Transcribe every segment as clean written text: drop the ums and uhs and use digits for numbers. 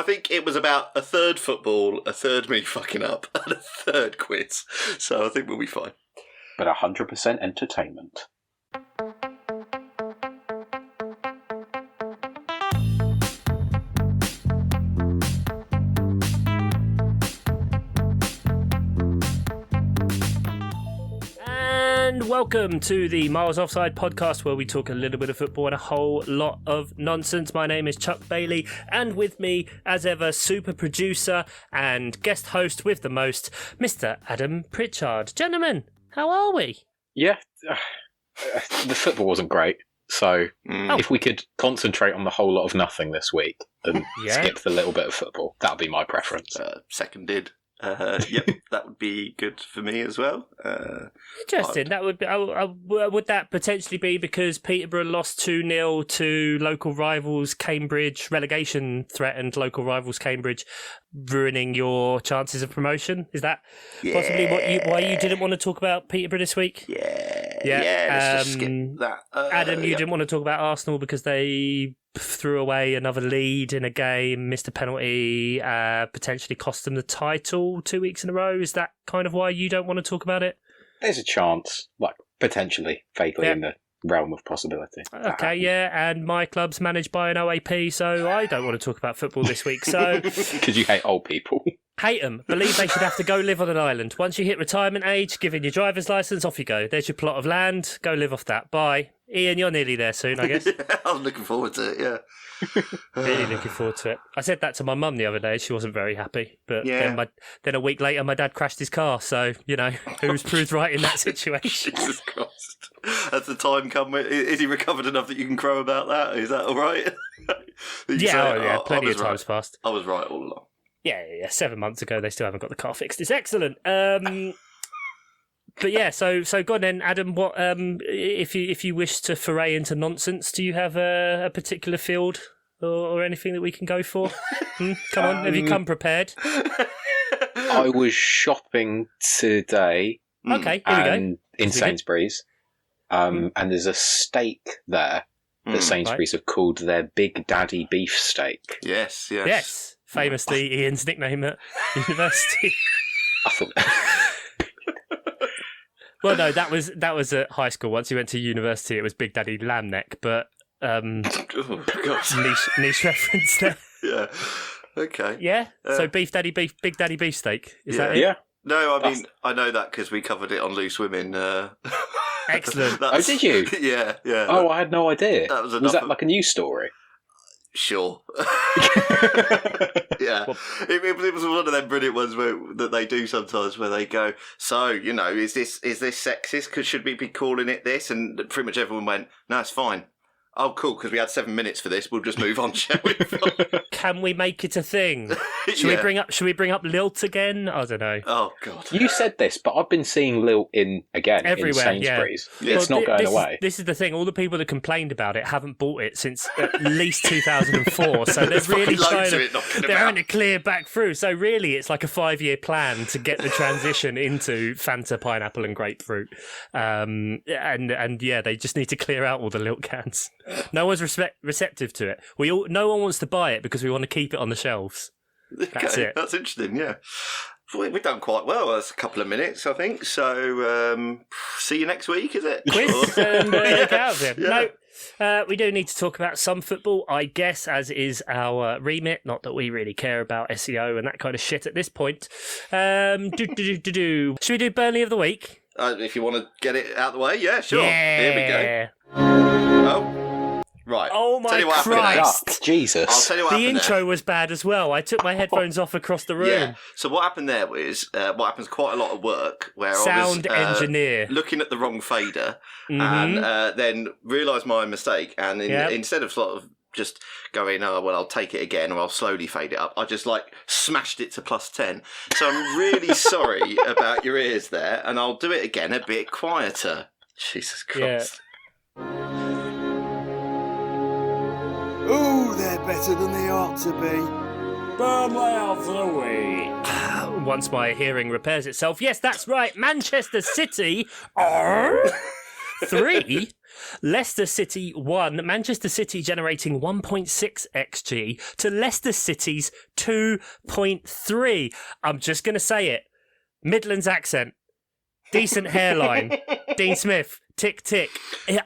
I think it was about a third football, a third me fucking up, and a third quiz. So I think we'll be fine. But 100% entertainment. And welcome to the Miles Offside podcast, where we talk a little bit of football and a whole lot of nonsense. My name is Chuck Bailey, and with me, as ever, super producer and guest host with the most, Mr. Adam Pritchard. Gentlemen, how are we? Yeah, the football wasn't great, so if we could concentrate on the whole lot of nothing this week and skip the little bit of football, that would be my preference. Seconded. Yep, that would be good for me as well. Interesting. That would be, would that potentially be because Peterborough lost 2-0 to local rivals Cambridge, relegation threatened local rivals Cambridge, ruining your chances of promotion? Is that possibly why you didn't want to talk about Peterborough this week? Yeah. Let's just skip that. Adam, you didn't want to talk about Arsenal because they threw away another lead in a game, missed a penalty, potentially cost them the title 2 weeks in a row. Is that kind of why you don't want to talk about it? There's a chance, potentially, vaguely in the realm of possibility. Okay, and my club's managed by an OAP, so I don't want to talk about football this week. So because you hate old people. Hate them. Believe they should have to go live on an island. Once you hit retirement age, give in your driver's licence, off you go. There's your plot of land. Go live off that. Bye. Ian, you're nearly there soon, I guess. I'm looking forward to it, yeah. Really looking forward to it. I said that to my mum the other day. She wasn't very happy. But then a week later, my dad crashed his car. So, who's proved right in that situation? Jesus Christ. Has the time come? Is he recovered enough that you can crow about that? Is that all right? Plenty of time's passed. I was right all along. Yeah. 7 months ago, they still haven't got the car fixed. It's excellent. But yeah, so go on then, Adam. What if you wish to foray into nonsense? Do you have a particular field or anything that we can go for? Come on, have you come prepared? I was shopping today. Okay, here we go. In Sainsbury's, and there's a steak there that Sainsbury's have called their Big Daddy beef steak. Yes. Famously, Ian's nickname at university. I thought. Well, no, that was at high school. Once you went to university, it was Big Daddy Lamb Neck, but niche reference there. Yeah. Okay. Yeah. So Big Daddy Beefsteak. Is that it? Yeah. No, I mean I know that because we covered it on Loose Women. Excellent. Oh, did you? Yeah. Oh, I had no idea. Was that like a news story? Sure. Yeah. Well, it was one of them brilliant ones that they do sometimes where they go, so, is this sexist? Should we be calling it this? And pretty much everyone went, no, it's fine. Oh, cool, because we had 7 minutes for this. We'll just move on, shall we? Can we make it a thing? Should we bring up Lilt again? I don't know. Oh, God. You said this, but I've been seeing Lilt everywhere, in Sainsbury's. Yeah. It's not going away. This is the thing. All the people that complained about it haven't bought it since at least 2004. So they're really trying to clear back through. So really, it's like a 5-year plan to get the transition into Fanta, pineapple, and grapefruit. And they just need to clear out all the Lilt cans. No one's receptive to it. No one wants to buy it because we want to keep it on the shelves. That's it. That's interesting, yeah. We've done quite well. That's a couple of minutes, I think. So, see you next week, is it? Quiz and get out of here. Yeah. No, we do need to talk about some football, I guess, as is our remit. Not that we really care about SEO and that kind of shit at this point. Should we do Burnley of the Week? If you want to get it out of the way, yeah, sure. Yeah. Here we go. Oh. Right. Oh my Christ. Jesus. I'll tell you what happened. The intro was bad as well. I took my headphones off across the room. Yeah. So what happened there was, what happens quite a lot of work where Sound I was engineer looking at the wrong fader and then realised my mistake. And instead of sort of just going, I'll take it again or I'll slowly fade it up, I just smashed it to +10. So I'm really sorry about your ears there, and I'll do it again a bit quieter. Jesus Christ. Yeah. Ooh, they're better than they ought to be. Burnley of the Week. Once my hearing repairs itself. Yes, that's right. Manchester City are 3 Leicester City 1, Manchester City generating 1.6 XG to Leicester City's 2.3. I'm just going to say it. Midlands accent. Decent hairline. Dean Smith. Tick, tick.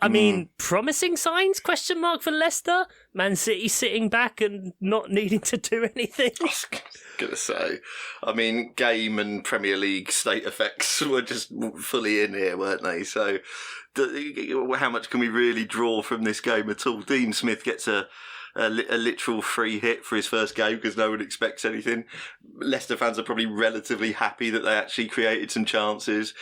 I mean, promising signs, question mark, for Leicester? Man City sitting back and not needing to do anything? I was going to say, I mean, game and Premier League state effects were just fully in here, weren't they? So how much can we really draw from this game at all? Dean Smith gets a literal free hit for his first game because no one expects anything. Leicester fans are probably relatively happy that they actually created some chances.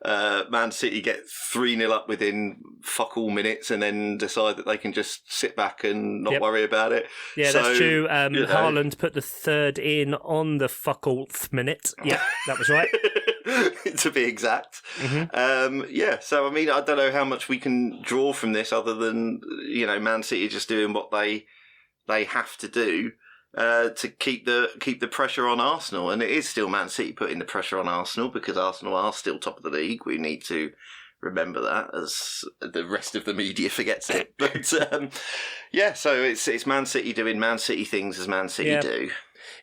Man City get 3-0 up within fuck all minutes and then decide that they can just sit back and not worry about it. Yeah, so, that's true. Haaland put the third in on the fuck allth minute. Yeah, that was right. To be exact. So I mean, I don't know how much we can draw from this other than, Man City just doing what they have to do to keep the pressure on Arsenal. And it is still Man City putting the pressure on Arsenal because Arsenal are still top of the league. We need to remember that as the rest of the media forgets it. But so it's Man City doing Man City things as Man City do.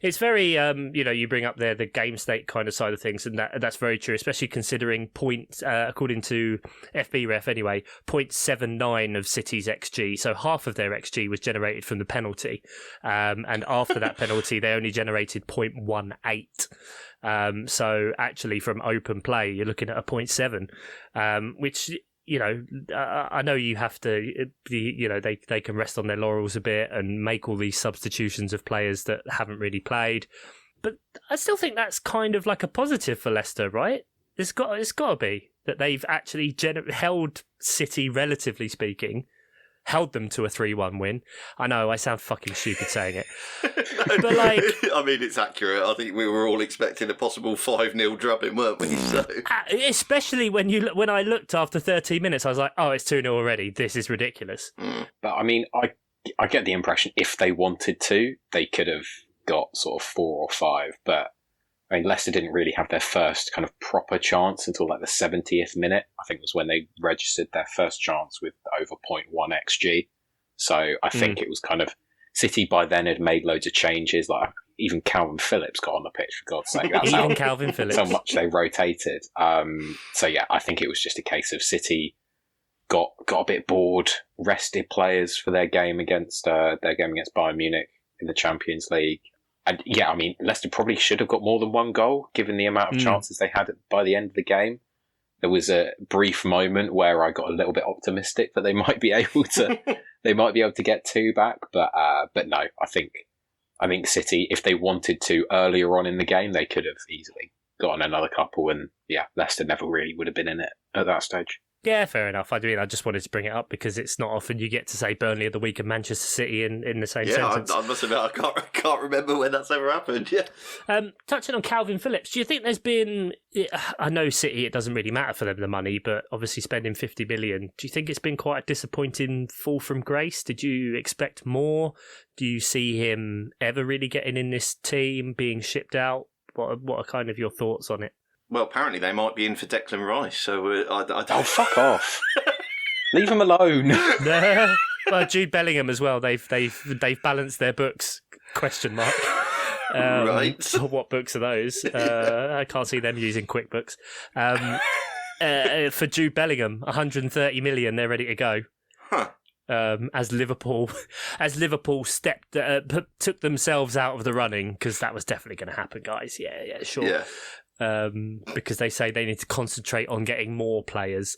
It's very, you bring up there the game state kind of side of things, and that's very true, especially considering according to FBref anyway, 0.79 of City's XG. So half of their XG was generated from the penalty. And after that penalty, they only generated 0.18. So actually from open play, you're looking at a 0.7, which... I know you have to, they can rest on their laurels a bit and make all these substitutions of players that haven't really played. But I still think that's kind of like a positive for Leicester, right? It's got to be that they've actually held City, relatively speaking, held them to a 3-1 win. I know, I sound fucking stupid saying it. But I mean, it's accurate. I think we were all expecting a possible 5-0 drubbing, weren't we? So. Especially when I looked after 13 minutes, I was like, oh, it's 2-0 already. This is ridiculous. But I mean, I get the impression if they wanted to, they could have got sort of 4 or 5. But I mean, Leicester didn't really have their first kind of proper chance until like the 70th minute. I think was when they registered their first chance with over 0.1 XG. So I think it was kind of City by then had made loads of changes. Like even Calvin Phillips got on the pitch, for God's sake. That's Calvin Phillips. So much they rotated. So yeah, I think it was just a case of City got a bit bored, rested players for their game against Bayern Munich in the Champions League. And yeah, I mean, Leicester probably should have got more than one goal, given the amount of chances they had by the end of the game. There was a brief moment where I got a little bit optimistic that they might be able to get 2 back, but no, I think City, if they wanted to earlier on in the game, they could have easily gotten another couple, and yeah, Leicester never really would have been in it at that stage. Yeah, fair enough. I mean, I just wanted to bring it up because it's not often you get to say Burnley of the week and Manchester City in the same sentence. I must admit, I can't remember when that's ever happened. Yeah. Touching on Calvin Phillips, do you think there's been? I know City, it doesn't really matter for them the money, but obviously spending 50 million. Do you think it's been quite a disappointing fall from grace? Did you expect more? Do you see him ever really getting in this team, being shipped out? What are kind of your thoughts on it? Well, apparently they might be in for Declan Rice, so I don't... Oh, fuck off! Leave him alone. Well, Jude Bellingham as well. They've balanced their books? Question mark. Right. What books are those? I can't see them using QuickBooks. For Jude Bellingham, 130 million. They're ready to go. Huh. As Liverpool took themselves out of the running, because that was definitely going to happen, guys. Yeah, sure. Yeah. Because they say they need to concentrate on getting more players.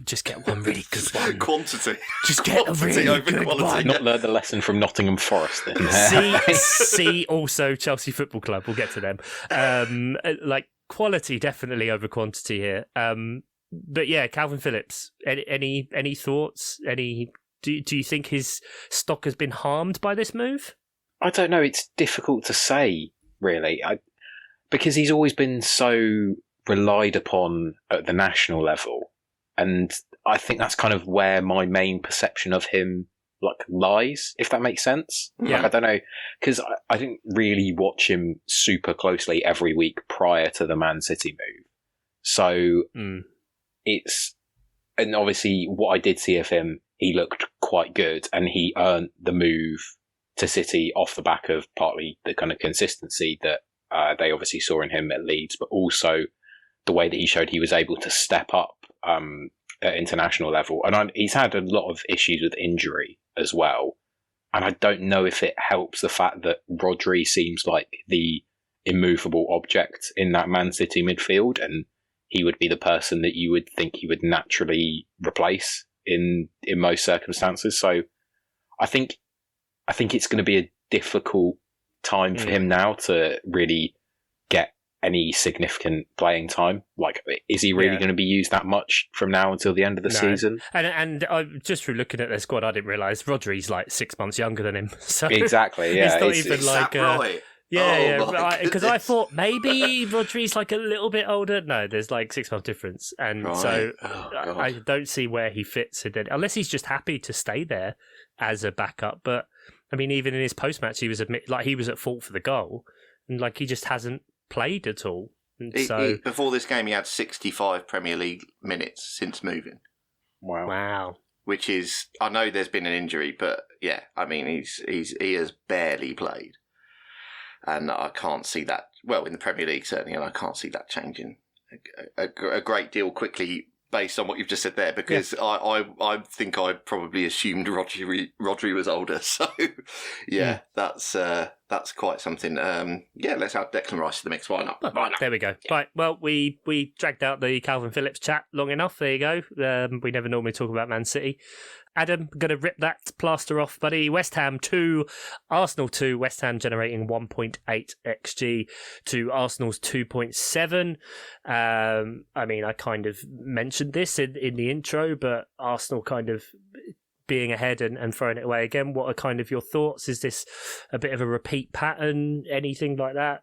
Just get one really good one. Quantity. Just get a really good quality. One. Not learn the lesson from Nottingham Forest. Then. See also Chelsea Football Club. We'll get to them. Like quality definitely over quantity here. But yeah, Calvin Phillips. Any thoughts? Do you think his stock has been harmed by this move? I don't know. It's difficult to say, really. Because he's always been so relied upon at the national level. And I think that's kind of where my main perception of him lies, if that makes sense. Yeah. I don't know, because I didn't really watch him super closely every week prior to the Man City move. So and obviously what I did see of him, he looked quite good, and he earned the move to City off the back of partly the kind of consistency that they obviously saw in him at Leeds, but also the way that he showed he was able to step up at international level. And he's had a lot of issues with injury as well. And I don't know if it helps the fact that Rodri seems like the immovable object in that Man City midfield, and he would be the person that you would think he would naturally replace in most circumstances. So I think it's going to be a difficult time for him now to really get any significant playing time. Like, is he really going to be used that much from now until the end of the season? And just through looking at their squad, I didn't realise Rodri's like 6 months younger than him. So exactly, yeah. It's not even like... right? Yeah, because I thought maybe Rodri's like a little bit older. No, there's like 6 month difference, and so I don't see where he fits in it, unless he's just happy to stay there as a backup. But I mean, even in his post match, he was he was at fault for the goal, and like he just hasn't played at all. And before this game, he had 65 Premier League minutes since moving. Wow. Which is, I know there's been an injury, but yeah, I mean he has barely played. And I can't see that, well, in the Premier League certainly, and I can't see that changing a great deal quickly based on what you've just said there, because I think I probably assumed Rodri was older. So, that's quite something. Let's add Declan Rice to the mix. Why not? There we go. Yeah. Right, well, we dragged out the Calvin Phillips chat long enough. There you go. We never normally talk about Man City. Adam, going to rip that plaster off, buddy. West Ham 2, Arsenal 2. West Ham generating 1.8 XG to Arsenal's 2.7. I mean, I kind of mentioned this in the intro, but Arsenal kind of being ahead and throwing it away again. What are kind of your thoughts? Is this a bit of a repeat pattern? Anything like that?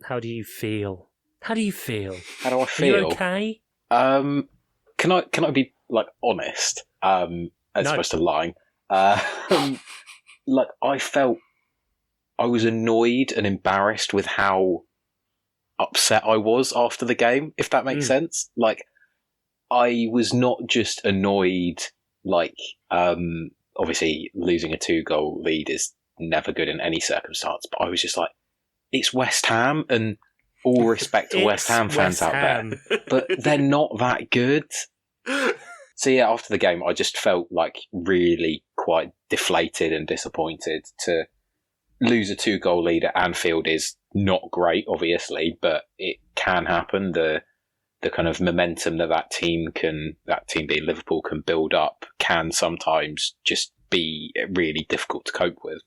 How do you feel? How do I feel? Are you okay? Can I be like honest? As opposed to lying. Like, I felt I was annoyed and embarrassed with how upset I was after the game, if that makes sense. Like, I was not just annoyed, like, obviously losing a 2-goal lead is never good in any circumstance, but I was just like, it's West Ham, and all respect to West Ham fans out there, but they're not that good. So yeah, after the game, I just felt like really quite deflated and disappointed. To lose a 2-goal lead at Anfield is not great, obviously, but it can happen. The kind of momentum that team being Liverpool can build up can sometimes just be really difficult to cope with.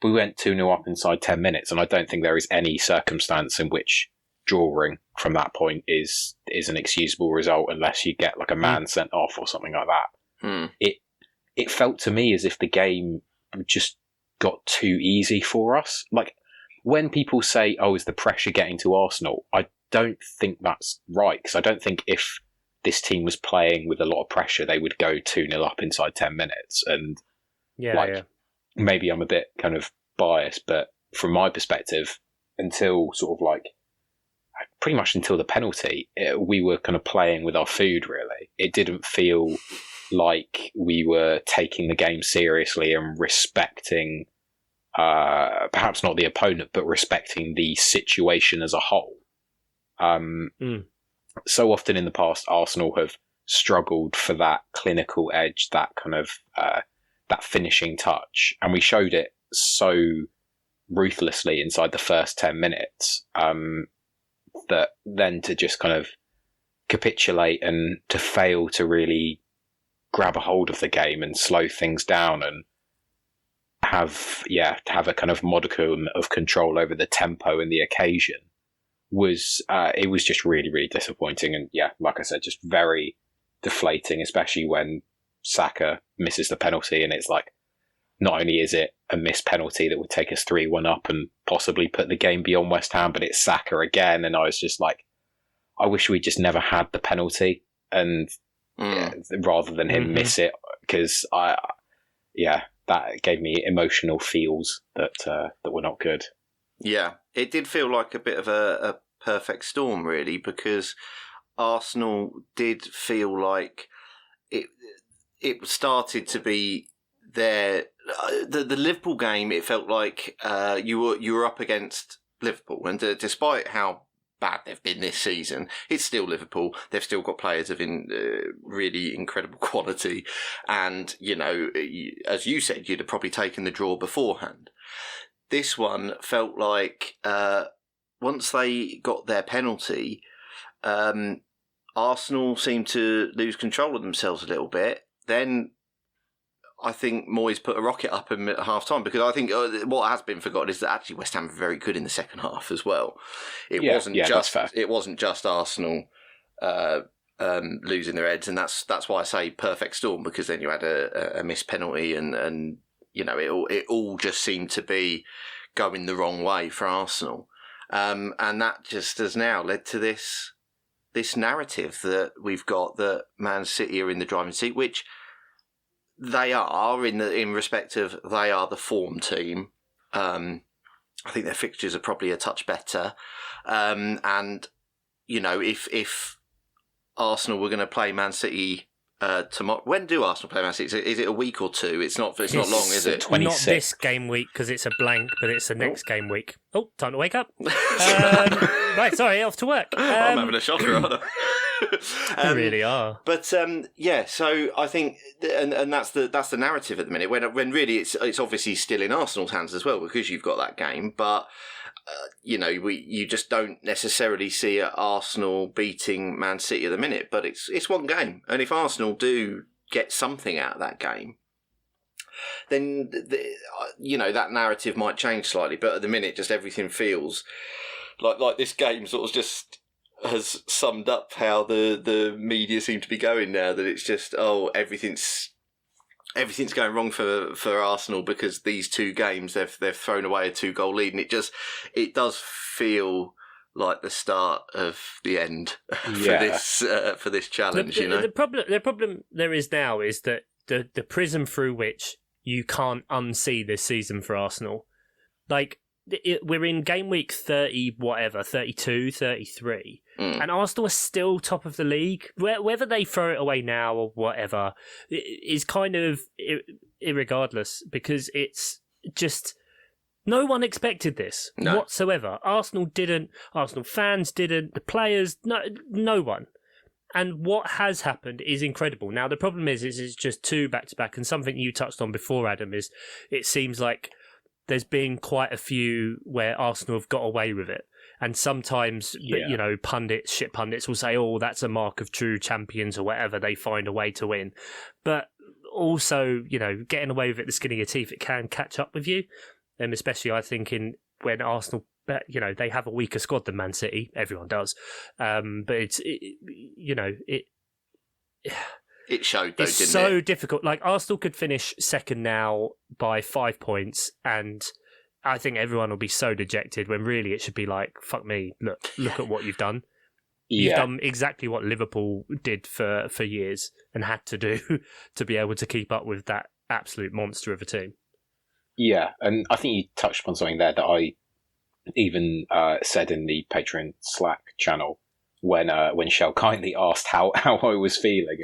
We went 2-0 up inside 10 minutes, and I don't think there is any circumstance in which drawing from that point is an excusable result unless you get like a man sent off or something like that. It felt to me as if the game just got too easy for us. Like, when people say, oh, is the pressure getting to Arsenal? I don't think that's right, because I don't think if this team was playing with a lot of pressure, they would go 2-0 up inside 10 minutes. And maybe I'm a bit kind of biased, but from my perspective, until sort of like pretty much until the penalty, we were kind of playing with our food, really. It didn't feel like we were taking the game seriously and respecting, perhaps not the opponent, but respecting the situation as a whole. So often in the past, Arsenal have struggled for that clinical edge, that kind of that finishing touch, and we showed it so ruthlessly inside the first 10 minutes. That then to just kind of capitulate and to fail to really grab a hold of the game and slow things down and have a kind of modicum of control over the tempo and the occasion was just really, really disappointing. And yeah, like I said, just very deflating, especially when Saka misses the penalty, and it's like, not only is it a missed penalty that would take us 3-1 up and possibly put the game beyond West Ham, but it's Saka again. And I was just like, I wish we just never had the penalty, and rather than him miss it, because that gave me emotional feels that were not good. Yeah, it did feel like a bit of a perfect storm, really, because Arsenal did feel like it started to be their the Liverpool game. It felt like you were up against Liverpool, and despite how bad they've been this season, it's still Liverpool. They've still got players of really incredible quality, and as you said, you'd have probably taken the draw beforehand. This one felt like once they got their penalty, Arsenal seemed to lose control of themselves a little bit. Then I think Moyes put a rocket up at half-time, because I think what has been forgotten is that actually West Ham were very good in the second half as well. It wasn't just Arsenal losing their heads, and that's why I say perfect storm, because then you had a missed penalty, and it all just seemed to be going the wrong way for Arsenal, and that just has now led to this narrative that we've got, that Man City are in the driving seat, which they are in respect of they are the form team. I think their fixtures are probably a touch better, and if Arsenal were going to play Man City tomorrow, when do Arsenal play Man City? Is it a week or two? It's not long, is it? 26. Not this game week, because it's a blank, but it's the next game week. Oh, time to wake up. Right, sorry, off to work. I'm having a shocker, aren't I? You really are. But so I think, and that's the narrative at the minute. When really it's obviously still in Arsenal's hands as well, because you've got that game. But you just don't necessarily see Arsenal beating Man City at the minute. But it's one game, and if Arsenal do get something out of that game, then that narrative might change slightly. But at the minute, just everything feels like this game sort of just has summed up how the media seem to be going now, that it's just everything's going wrong for Arsenal, because these two games they've thrown away a 2-goal lead, and it does feel like the start of the end for this challenge. The problem there is now is that the prism through which you can't unsee this season for Arsenal, like. We're in game week 30, 32, 33, and Arsenal are still top of the league. Whether they throw it away now or whatever is kind of irregardless, because it's just no one expected this whatsoever. Arsenal didn't. Arsenal fans didn't. The players, no one. And what has happened is incredible. Now the problem is it's just 2 back-to-back, and something you touched on before, Adam, is it seems like there's been quite a few where Arsenal have got away with it. And sometimes, pundits will say, oh, that's a mark of true champions or whatever. They find a way to win. But also, getting away with it, the skin of your teeth, it can catch up with you. And especially, I think, when Arsenal, they have a weaker squad than Man City. Everyone does. But it showed, though, it's didn't so it? difficult. Like, Arsenal could finish second now by 5 points, and I think everyone will be so dejected, when really it should be like, fuck me, look at what you've done. You've done exactly what Liverpool did for years and had to do to be able to keep up with that absolute monster of a team. Yeah, and I think you touched upon something there that I even said in the Patreon Slack channel, when Shell kindly asked how I was feeling,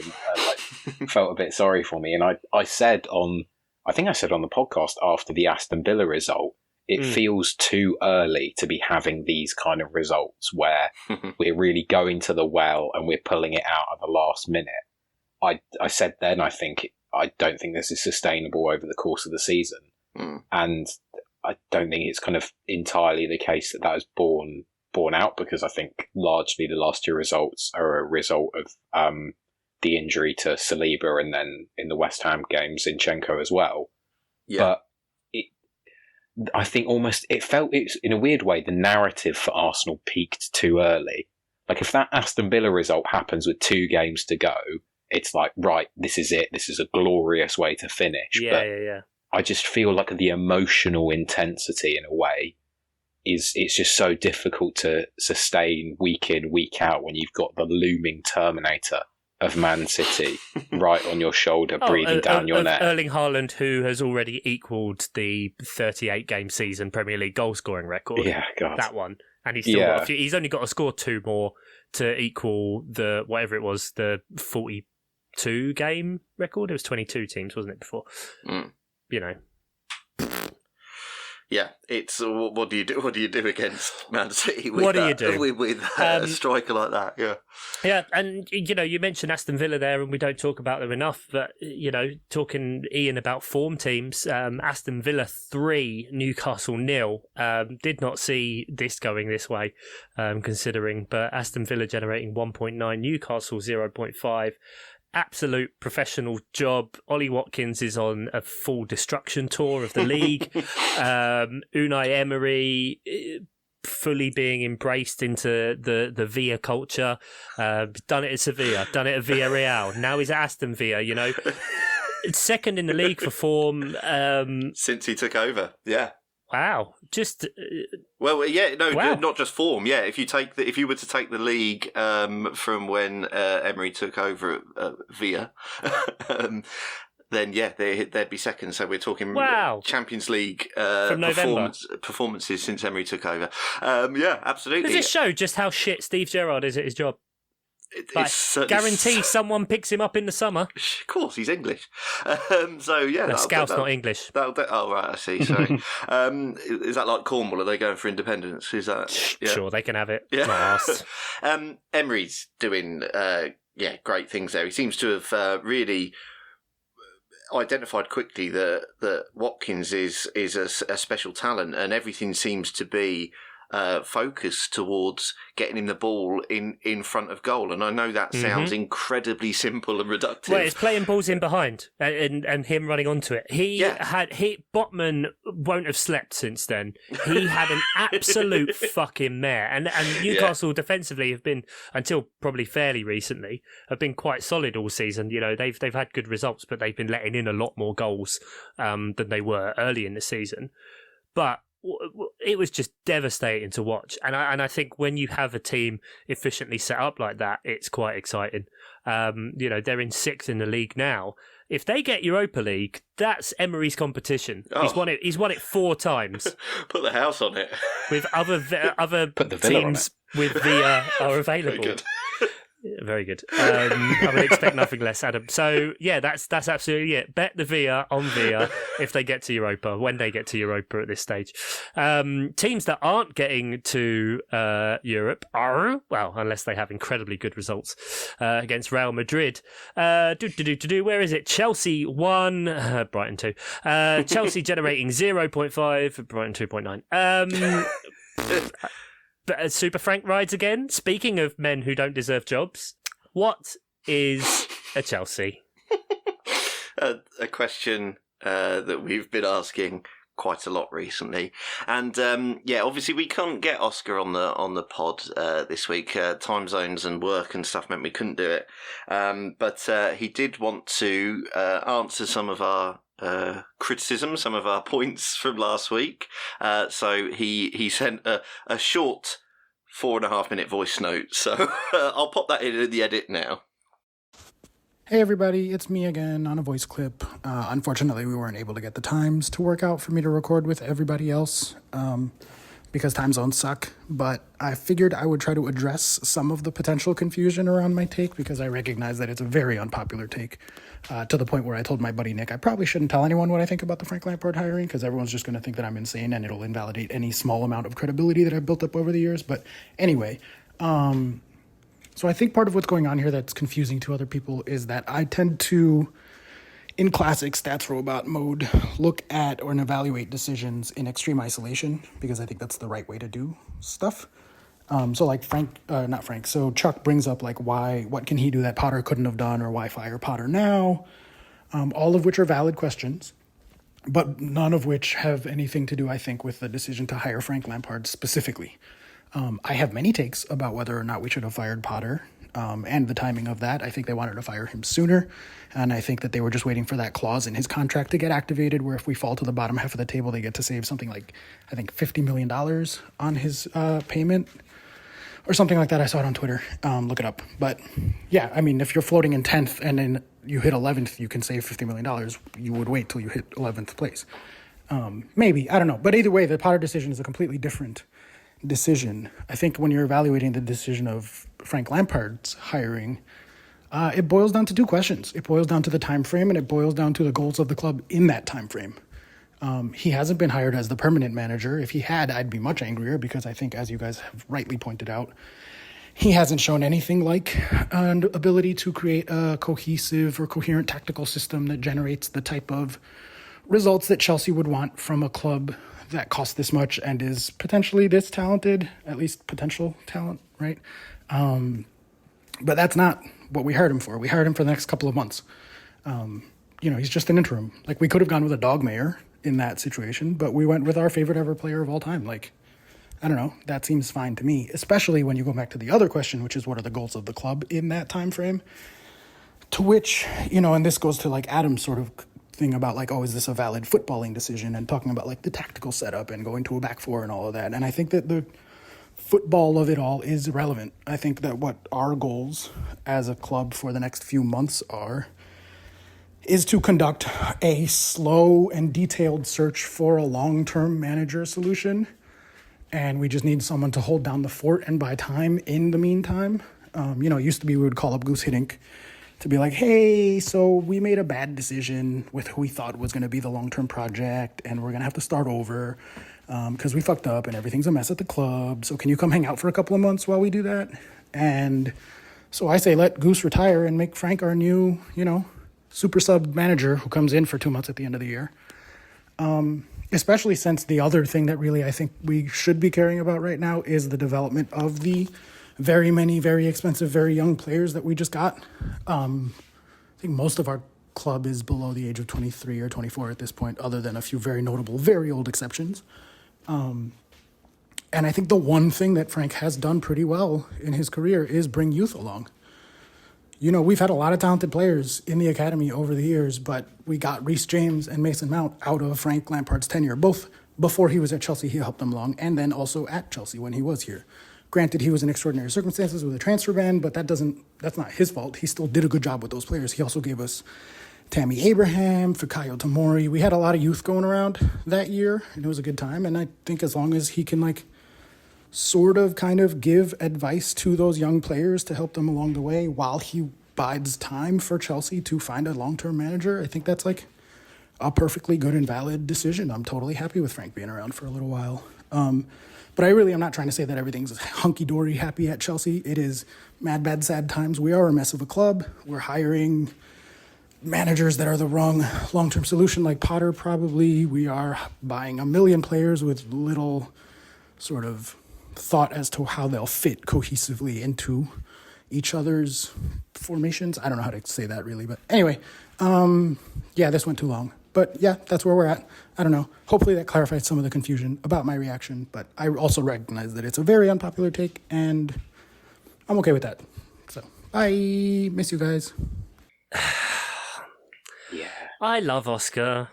and felt a bit sorry for me. And I said on the podcast after the Aston Villa result, it feels too early to be having these kind of results where we're really going to the well and we're pulling it out at the last minute. I said then, I don't think this is sustainable over the course of the season. And I don't think it's kind of entirely the case that is borne out, because I think largely the last 2 results are a result of the injury to Saliba, and then in the West Ham game, Zinchenko as well. Yeah. But I think almost it's in a weird way, the narrative for Arsenal peaked too early. Like, if that Aston Villa result happens with 2 games to go, it's like, right, this is it. This is a glorious way to finish. Yeah. I just feel like the emotional intensity, in a way, it's just so difficult to sustain week in, week out, when you've got the looming Terminator of Man City right on your shoulder, breathing down your neck. Erling Haaland, who has already equalled the 38-game season Premier League goal-scoring record. Yeah, God. That one. and he's still got he's only got to score 2 more to equal the whatever it was, the 42 game record. It was 22 teams, wasn't it, before? You know. Yeah, it's what do you do? What do you do against Man City? What do you do with a striker like that? Yeah, and you mentioned Aston Villa there, and we don't talk about them enough. But talking Ian about form teams, Aston Villa 3, Newcastle 0. Did not see this going this way, considering. But Aston Villa generating 1.9, Newcastle 0.5. Absolute professional job. Ollie Watkins is on a full destruction tour of the league. Unai Emery fully being embraced into the Villa culture. Done it at Sevilla, done it at Villarreal. Now he's at Aston Villa, Second in the league for form. Since he took over, yeah. Wow, just wow. Not just form. Yeah, if you were to take the league from when Emery took over at Villa, then they'd be second. So we're talking Champions League from performances since Emery took over. Absolutely. Does this show just how shit Steve Gerrard is at his job? Guarantee someone picks him up in the summer. Of course, he's English. Scout's not English. Oh, right, I see. Sorry. Is that like Cornwall? Are they going for independence? Is that? Yeah. Sure, they can have it. Yeah. Not asked. Emery's doing great things there. He seems to have really identified quickly that Watkins is a special talent, and everything seems to be focus towards getting him the ball in front of goal. And I know that sounds incredibly simple and reductive. Well, it's playing balls in behind and him running onto it. Botman won't have slept since then. He had an absolute fucking mare. And Newcastle defensively have been, until probably fairly recently, have been quite solid all season. They've had good results, but they've been letting in a lot more goals than they were early in the season. But it was just devastating to watch, and I think when you have a team efficiently set up like that, it's quite exciting. They're in 6th in the league now. If they get Europa League, that's Emery's competition. Oh. He's won it 4 times. Put the house on it. With other teams with Villa are available. Very good. Very good. I would expect nothing less, Adam. So, that's absolutely it. Bet the Villa on Villa if they get to Europa, when they get to Europa at this stage. Teams that aren't getting to Europe are, unless they have incredibly good results against Real Madrid. Where is it? Chelsea 1, Brighton 2. Chelsea generating 0.5, Brighton 2.9. But Super Frank rides again. Speaking of men who don't deserve jobs, what is a Chelsea? A question that we've been asking quite a lot recently, and obviously we couldn't get Oscar on the pod this week. Time zones and work and stuff meant we couldn't do it. But he did want to answer some of our criticism, some of our points from last week. So he sent a short 4.5 minute voice note. So I'll pop that in the edit now. Hey everybody, it's me again on a voice clip. Unfortunately, we weren't able to get the times to work out for me to record with everybody else because time zones suck. But I figured I would try to address some of the potential confusion around my take because I recognize that it's a very unpopular take to the point where I told my buddy Nick I probably shouldn't tell anyone what I think about the Frank Lampard hiring because everyone's just going to think that I'm insane and it'll invalidate any small amount of credibility that I've built up over the years. But anyway, so I think part of what's going on here that's confusing to other people is that I tend to, in classic stats robot mode, look at or evaluate decisions in extreme isolation because I think that's the right way to do stuff. So Chuck brings up what can he do that Potter couldn't have done or why fire Potter now? All of which are valid questions, but none of which have anything to do, I think, with the decision to hire Frank Lampard specifically. I have many takes about whether or not we should have fired Potter and the timing of that. I think they wanted to fire him sooner, and I think that they were just waiting for that clause in his contract to get activated where if we fall to the bottom half of the table, they get to save something like, I think, $50 million on his payment or something like that. I saw it on Twitter. Look it up. But yeah, I mean, if you're floating in 10th and then you hit 11th, you can save $50 million. You would wait till you hit 11th place. Maybe, I don't know. But either way, the Potter decision is a completely different decision. I think when you're evaluating the decision of Frank Lampard's hiring, it boils down to two questions. It boils down to the time frame, and it boils down to the goals of the club in that time frame. He hasn't been hired as the permanent manager. If he had, I'd be much angrier because I think, as you guys have rightly pointed out, he hasn't shown anything like an ability to create a cohesive or coherent tactical system that generates the type of results that Chelsea would want from a club that costs this much and is potentially this talented, at least potential talent, right? But that's not what we hired him for. We hired him for the next couple of months. He's just an interim. Like, we could have gone with a dog mayor in that situation, but we went with our favorite ever player of all time. Like, I don't know, that seems fine to me, especially when you go back to the other question, which is what are the goals of the club in that time frame? To which, and this goes to like Adam's sort of thing about like, oh, is this a valid footballing decision? And talking about like the tactical setup and going to a back four and all of that. And I think that the football of it all is relevant. I think that what our goals as a club for the next few months is to conduct a slow and detailed search for a long-term manager solution. And we just need someone to hold down the fort and buy time in the meantime. It used to be we would call up Goose Hiddink to be like, hey, so we made a bad decision with who we thought was going to be the long-term project, and we're going to have to start over because we fucked up and everything's a mess at the club. So can you come hang out for a couple of months while we do that? And so I say let Goose retire and make Frank our new, super sub manager who comes in for 2 months at the end of the year. Especially since the other thing that really I think we should be caring about right now is the development of the very many, very expensive, very young players that we just got. I think most of our club is below the age of 23 or 24 at this point, other than a few very notable, very old exceptions. And I think the one thing that Frank has done pretty well in his career is bring youth along. We've had a lot of talented players in the academy over the years, but we got Reece James and Mason Mount out of Frank Lampard's tenure, both before he was at Chelsea, he helped them along, and then also at Chelsea when he was here. Granted, he was in extraordinary circumstances with a transfer ban, but that's not his fault. He still did a good job with those players. He also gave us Tammy Abraham, Fikayo Tomori. We had a lot of youth going around that year, and it was a good time. And I think as long as he can sort of kind of give advice to those young players to help them along the way while he bides time for Chelsea to find a long-term manager, I think that's a perfectly good and valid decision. I'm totally happy with Frank being around for a little while. But I really am not trying to say that everything's hunky-dory happy at Chelsea. It is mad, bad, sad times. We are a mess of a club. We're hiring managers that are the wrong long-term solution, like Potter probably. We are buying a million players with little sort of thought as to how they'll fit cohesively into each other's formations. I don't know how to say that really, but anyway, this went too long. But yeah, that's where we're at. I don't know. Hopefully that clarifies some of the confusion about my reaction, but I also recognize that it's a very unpopular take, and I'm okay with that. So, bye. Miss you guys. Yeah. I love Oscar.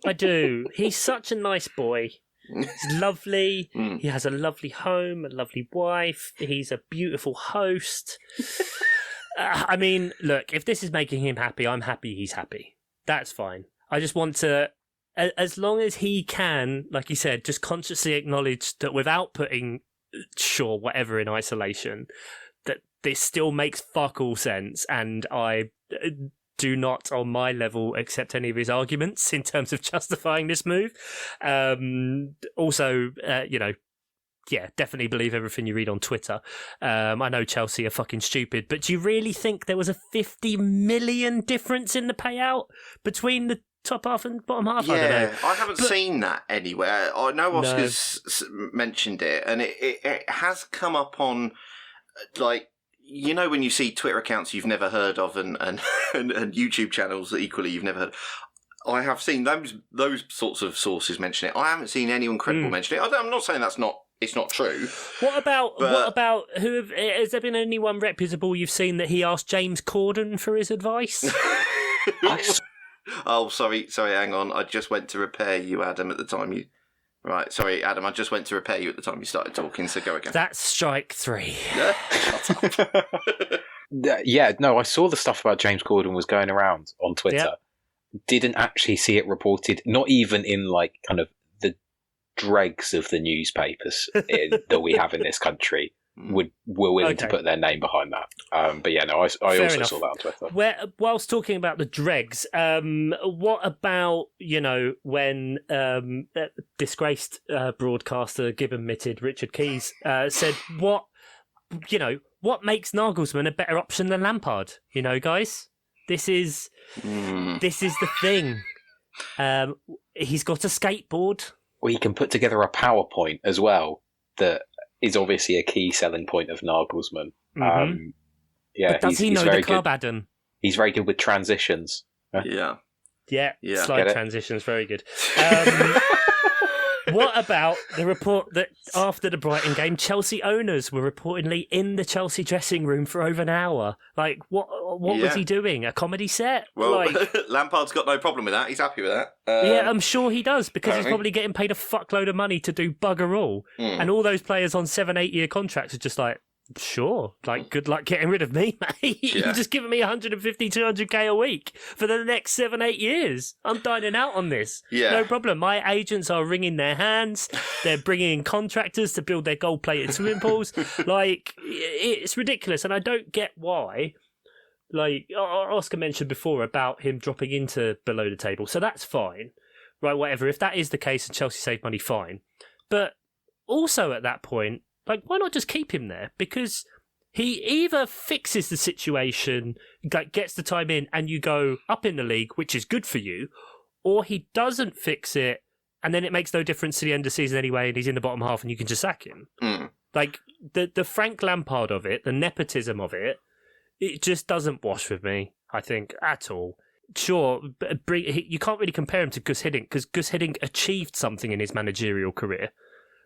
I do. He's such a nice boy. He's lovely. He has a lovely home, a lovely wife. He's a beautiful host. I mean, look, if this is making him happy, I'm happy he's happy. That's fine. I just want to, as long as he can, like you said, just consciously acknowledge that without putting Shaw, whatever, in isolation, that this still makes fuck all sense, and I do not, on my level, accept any of his arguments in terms of justifying this move. Also, definitely believe everything you read on Twitter. I know Chelsea are fucking stupid, but do you really think there was a 50 million difference in the payout between the top half and bottom half? Yeah, I don't know. I haven't seen that anywhere. I know Oscar's mentioned it, and it has come up on, when you see Twitter accounts you've never heard of and YouTube channels that equally you've never heard. I have seen those sorts of sources mention it. I haven't seen anyone credible mention it. I'm not saying it's not true. What about has there been anyone reputable you've seen that he asked James Corden for his advice? Oh, sorry, hang on. I just went to repair you, Adam, at the time you... Right, sorry, Adam, I just went to repair you at the time you started talking, so go again. That's strike 3. Yeah? Shut up. I saw the stuff about James Corden was going around on Twitter. Yep. Didn't actually see it reported, not even in kind of the dregs of the newspapers that we have in this country were willing to put their name behind that. But yeah, no, I also saw that on Twitter. Whilst talking about the dregs, what about, when disgraced broadcaster Gibbon Mitted Richard Keys said, what makes Nagelsmann a better option than Lampard? Guys, this is the thing. He's got a skateboard. Well, he can put together a PowerPoint as well that is obviously a key selling point of Nagelsmann. Mm-hmm. But does he know the club, Adam? He's very good with transitions. Yeah. Slide transitions, very good. What about the report that after the Brighton game, Chelsea owners were reportedly in the Chelsea dressing room for over an hour? Like, what was he doing? A comedy set? Well, Lampard's got no problem with that. He's happy with that. Yeah, I'm sure he does, because he's probably getting paid a fuckload of money to do bugger all. And all those players on 7-8 year contracts are just like, sure, like, good luck getting rid of me, mate. You've just given me 150, 200k a week for the next 7-8 years. I'm dining out on this. Yeah. No problem. My agents are wringing their hands. They're bringing in contractors to build their gold-plated swimming pools. Like, it's ridiculous. And I don't get why. Like, Oscar mentioned before about him dropping into below the table. So that's fine. Right, whatever. If that is the case and Chelsea save money, fine. But also at that point, like, why not just keep him there? Because he either fixes the situation, like, gets the time in, and you go up in the league, which is good for you, or he doesn't fix it, and then it makes no difference to the end of the season anyway, and he's in the bottom half, and you can just sack him. Like, the Frank Lampard of it, the nepotism of it, it just doesn't wash with me, I think, at all. Sure, you can't really compare him to Gus Hiddink, because Gus Hiddink achieved something in his managerial career.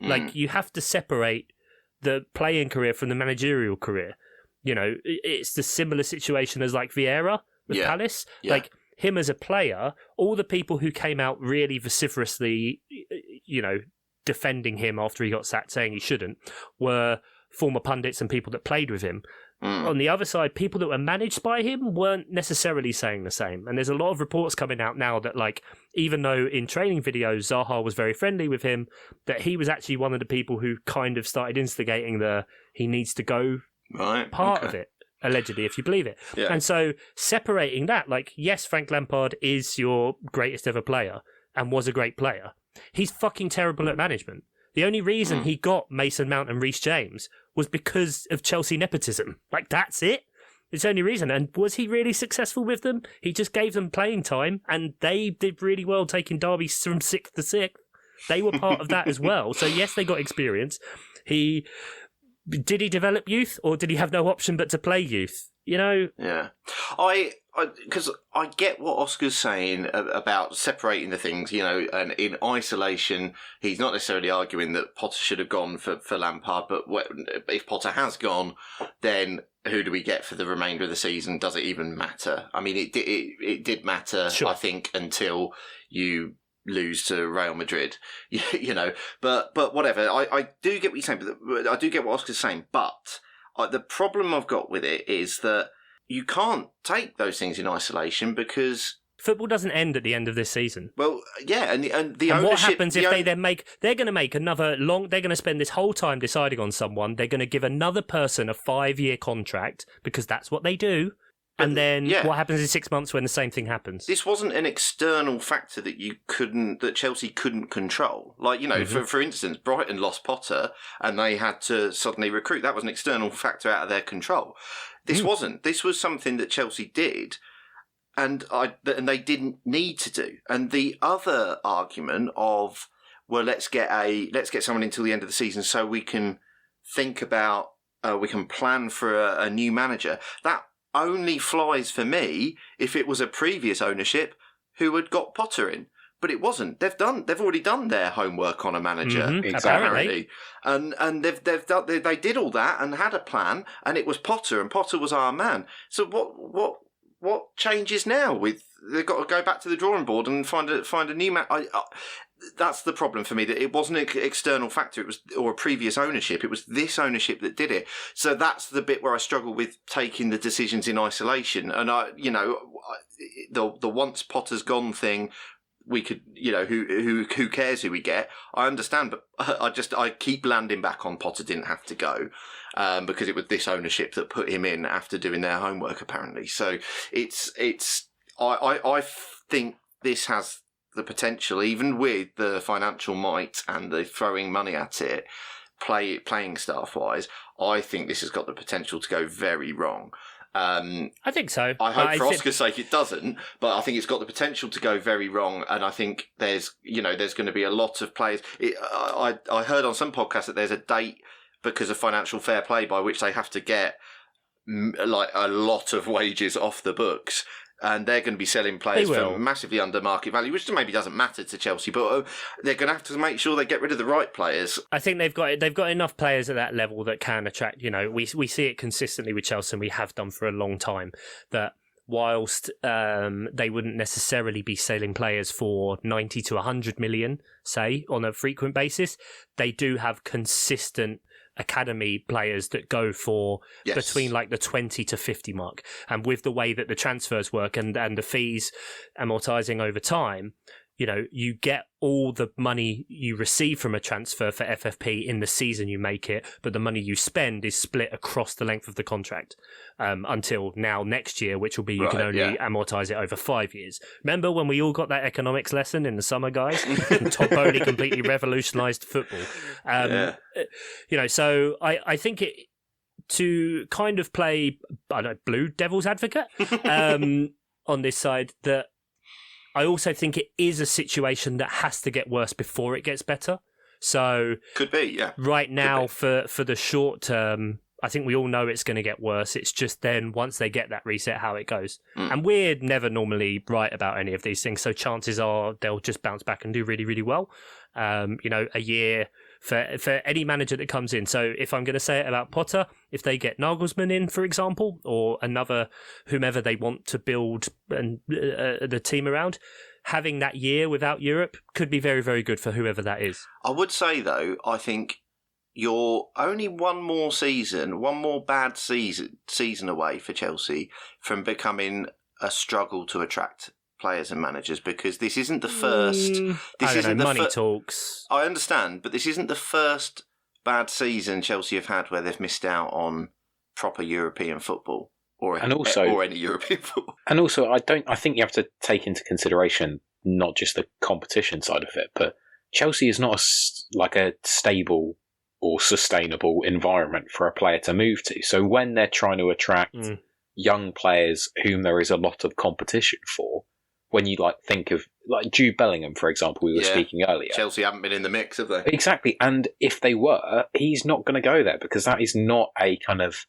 Like, you have to separate the playing career from the managerial career. It's the similar situation as like Vieira with Palace. Like, him as a player, all the people who came out really vociferously, defending him after he got sacked, saying he shouldn't, were former pundits and people that played with him. On the other side, people that were managed by him weren't necessarily saying the same. And there's a lot of reports coming out now that, like, even though in training videos Zaha was very friendly with him, that he was actually one of the people who kind of started instigating the he needs to go part of it, allegedly, if you believe it. Yeah. And so separating that, like, yes, Frank Lampard is your greatest ever player and was a great player. He's fucking terrible at management. The only reason he got Mason Mount and Reece James was because of Chelsea nepotism. Like, that's it. It's the only reason. And was he really successful with them? He just gave them playing time, and they did really well taking Derby from 6th to 6th. They were part of that as well. So, yes, they got experience. Did he develop youth, or did he have no option but to play youth? Yeah. Because I get what Oscar's saying about separating the things, and in isolation, he's not necessarily arguing that Potter should have gone for Lampard, but if Potter has gone, then who do we get for the remainder of the season? Does it even matter? I mean, it did matter, sure. I think, until you lose to Real Madrid, but whatever. I do get what you're saying, but I do get what Oscar's saying, but the problem I've got with it is that you can't take those things in isolation because football doesn't end at the end of this season. Well, yeah, and the ownership. What happens if they then they're going to make another they're going to spend this whole time deciding on someone. They're going to give another person a 5-year contract because that's what they do. And then what happens in 6 months when the same thing happens? This wasn't an external factor that Chelsea couldn't control. Like, for instance, Brighton lost Potter and they had to suddenly recruit. That was an external factor out of their control. This wasn't. This was something that Chelsea did, and they didn't need to do. And the other argument of, well, let's get someone until the end of the season so we can think about, we can plan for a new manager. That only flies for me if it was a previous ownership who had got Potter in. But it wasn't. They've already done their homework on a manager, exactly, and they did all that and had a plan, and it was Potter, and Potter was our man. So what changes now? They've got to go back to the drawing board and find a new man. That's the problem for me. That it wasn't an external factor. Or a previous ownership. It was this ownership that did it. So that's the bit where I struggle with taking the decisions in isolation. And the once Potter's gone thing we could, who cares who we get? I understand, but I keep landing back on Potter didn't have to go. Because it was this ownership that put him in after doing their homework, apparently. So I think this has the potential, even with the financial might and the throwing money at it, playing staff wise, I think this has got the potential to go very wrong. I think so. I hope for Oscar's sake it doesn't, but I think it's got the potential to go very wrong. And I think there's going to be a lot of players. I heard on some podcasts that there's a date because of financial fair play by which they have to get like a lot of wages off the books. And they're going to be selling players for massively under market value, which maybe doesn't matter to Chelsea, but they're going to have to make sure they get rid of the right players. I think they've got enough players at that level that can attract. We see it consistently with Chelsea, and we have done for a long time. That whilst they wouldn't necessarily be selling players for 90 to 100 million, say, on a frequent basis, they do have consistent academy players that go for between like the 20 to 50 mark. And with the way that the transfers work and the fees amortizing over time, you get all the money you receive from a transfer for FFP in the season you make it, but the money you spend is split across the length of the contract until now next year, which will be you can only amortize it over 5 years. Remember when we all got that economics lesson in the summer, guys? And Todd Bowley completely revolutionized football. So I think it to kind of play blue devil's advocate on this side, that I also think it is a situation that has to get worse before it gets better. So could be, yeah. Right now, for the short term, I think we all know it's going to get worse. It's just then once they get that reset, how it goes. And we're never normally right about any of these things, so chances are they'll just bounce back and do really, really well. A year for any manager that comes in. So if I'm going to say it about Potter, if they get Nagelsmann in, for example, or another whomever they want to build and the team around, having that year without Europe could be very, very good for whoever that is. I would say, though, I think you're only one more bad season away for Chelsea from becoming a struggle to attract players and managers, because this isn't the first. Money talks. I understand, but this isn't the first bad season Chelsea have had where they've missed out on proper European football or any European football. And also, I think you have to take into consideration not just the competition side of it, but Chelsea is not a stable or sustainable environment for a player to move to. So when they're trying to attract young players whom there is a lot of competition for, when you think of Jude Bellingham, for example, we were speaking earlier. Chelsea haven't been in the mix, have they? Exactly. And if they were, he's not going to go there because that is not a kind of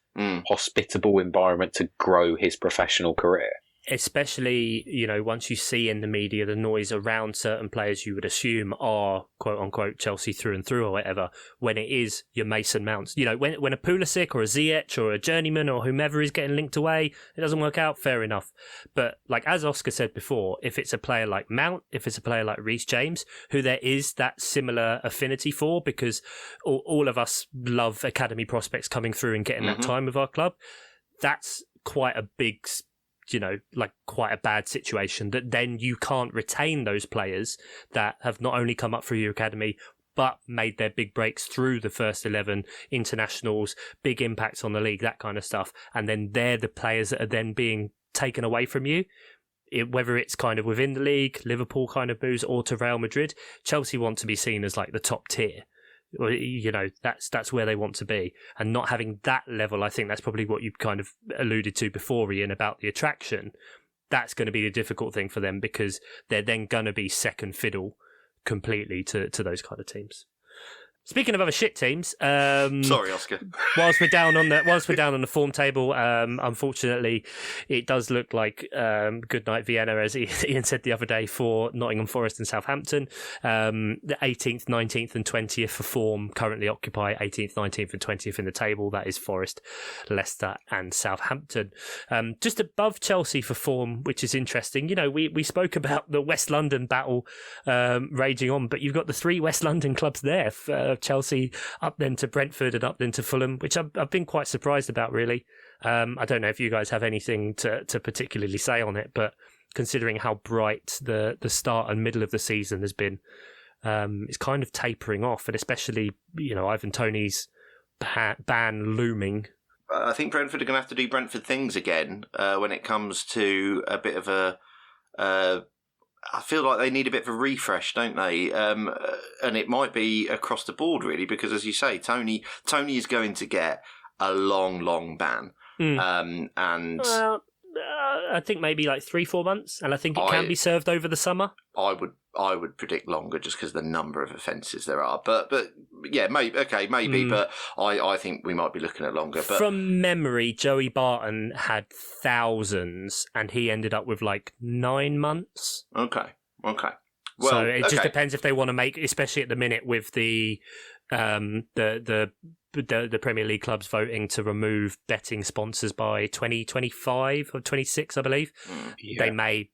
hospitable environment to grow his professional career. Especially, once you see in the media the noise around certain players you would assume are quote unquote Chelsea through and through or whatever, when it is your Mason Mounts. When a Pulisic or a Ziyech or a journeyman or whomever is getting linked away, it doesn't work out, fair enough. But as Oscar said before, if it's a player like Mount, if it's a player like Reece James, who there is that similar affinity for, because all of us love academy prospects coming through and getting that time with our club, that's quite a big, quite a bad situation, that then you can't retain those players that have not only come up through your academy but made their big breaks through the first 11 internationals, big impacts on the league, that kind of stuff, and then they're the players that are then being taken away from you. Whether it's kind of within the league, Liverpool kind of moves, or to Real Madrid, Chelsea want to be seen as the top tier. That's where they want to be, and not having that level, I think that's probably what you kind of alluded to before, Ian, about the attraction. That's going to be the difficult thing for them, because they're then going to be second fiddle completely to those kind of teams. Speaking of other shit teams, sorry, Oscar. Whilst we're down on the form table, unfortunately, it does look like good night Vienna, as Ian said the other day, for Nottingham Forest and Southampton. The 18th, 19th, and 20th for form currently occupy 18th, 19th, and 20th in the table. That is Forest, Leicester, and Southampton. Just above Chelsea for form, which is interesting. We spoke about the West London battle raging on, but you've got the three West London clubs there. Chelsea up then to Brentford and up then to Fulham, which I've been quite surprised about, really. I don't know if you guys have anything to particularly say on it, but considering how bright the start and middle of the season has been. It's kind of tapering off, and especially, Ivan Toney's ban looming. I think Brentford are going to have to do Brentford things again when it comes to a bit of a... I feel like they need a bit of a refresh, don't they? And it might be across the board, really, because, as you say, Tony is going to get a long ban. And well, I think maybe like 3-4 months, and I think it can be served over the summer. I would predict longer, just because of the number of offences there are. But yeah, maybe. But I think we might be looking at longer. But from memory, Joey Barton had thousands, and he ended up with like 9 months. Okay. Well, so it just depends if they want to make, especially at the minute with the Premier League clubs voting to remove betting sponsors by 2025 or 26, I believe. They may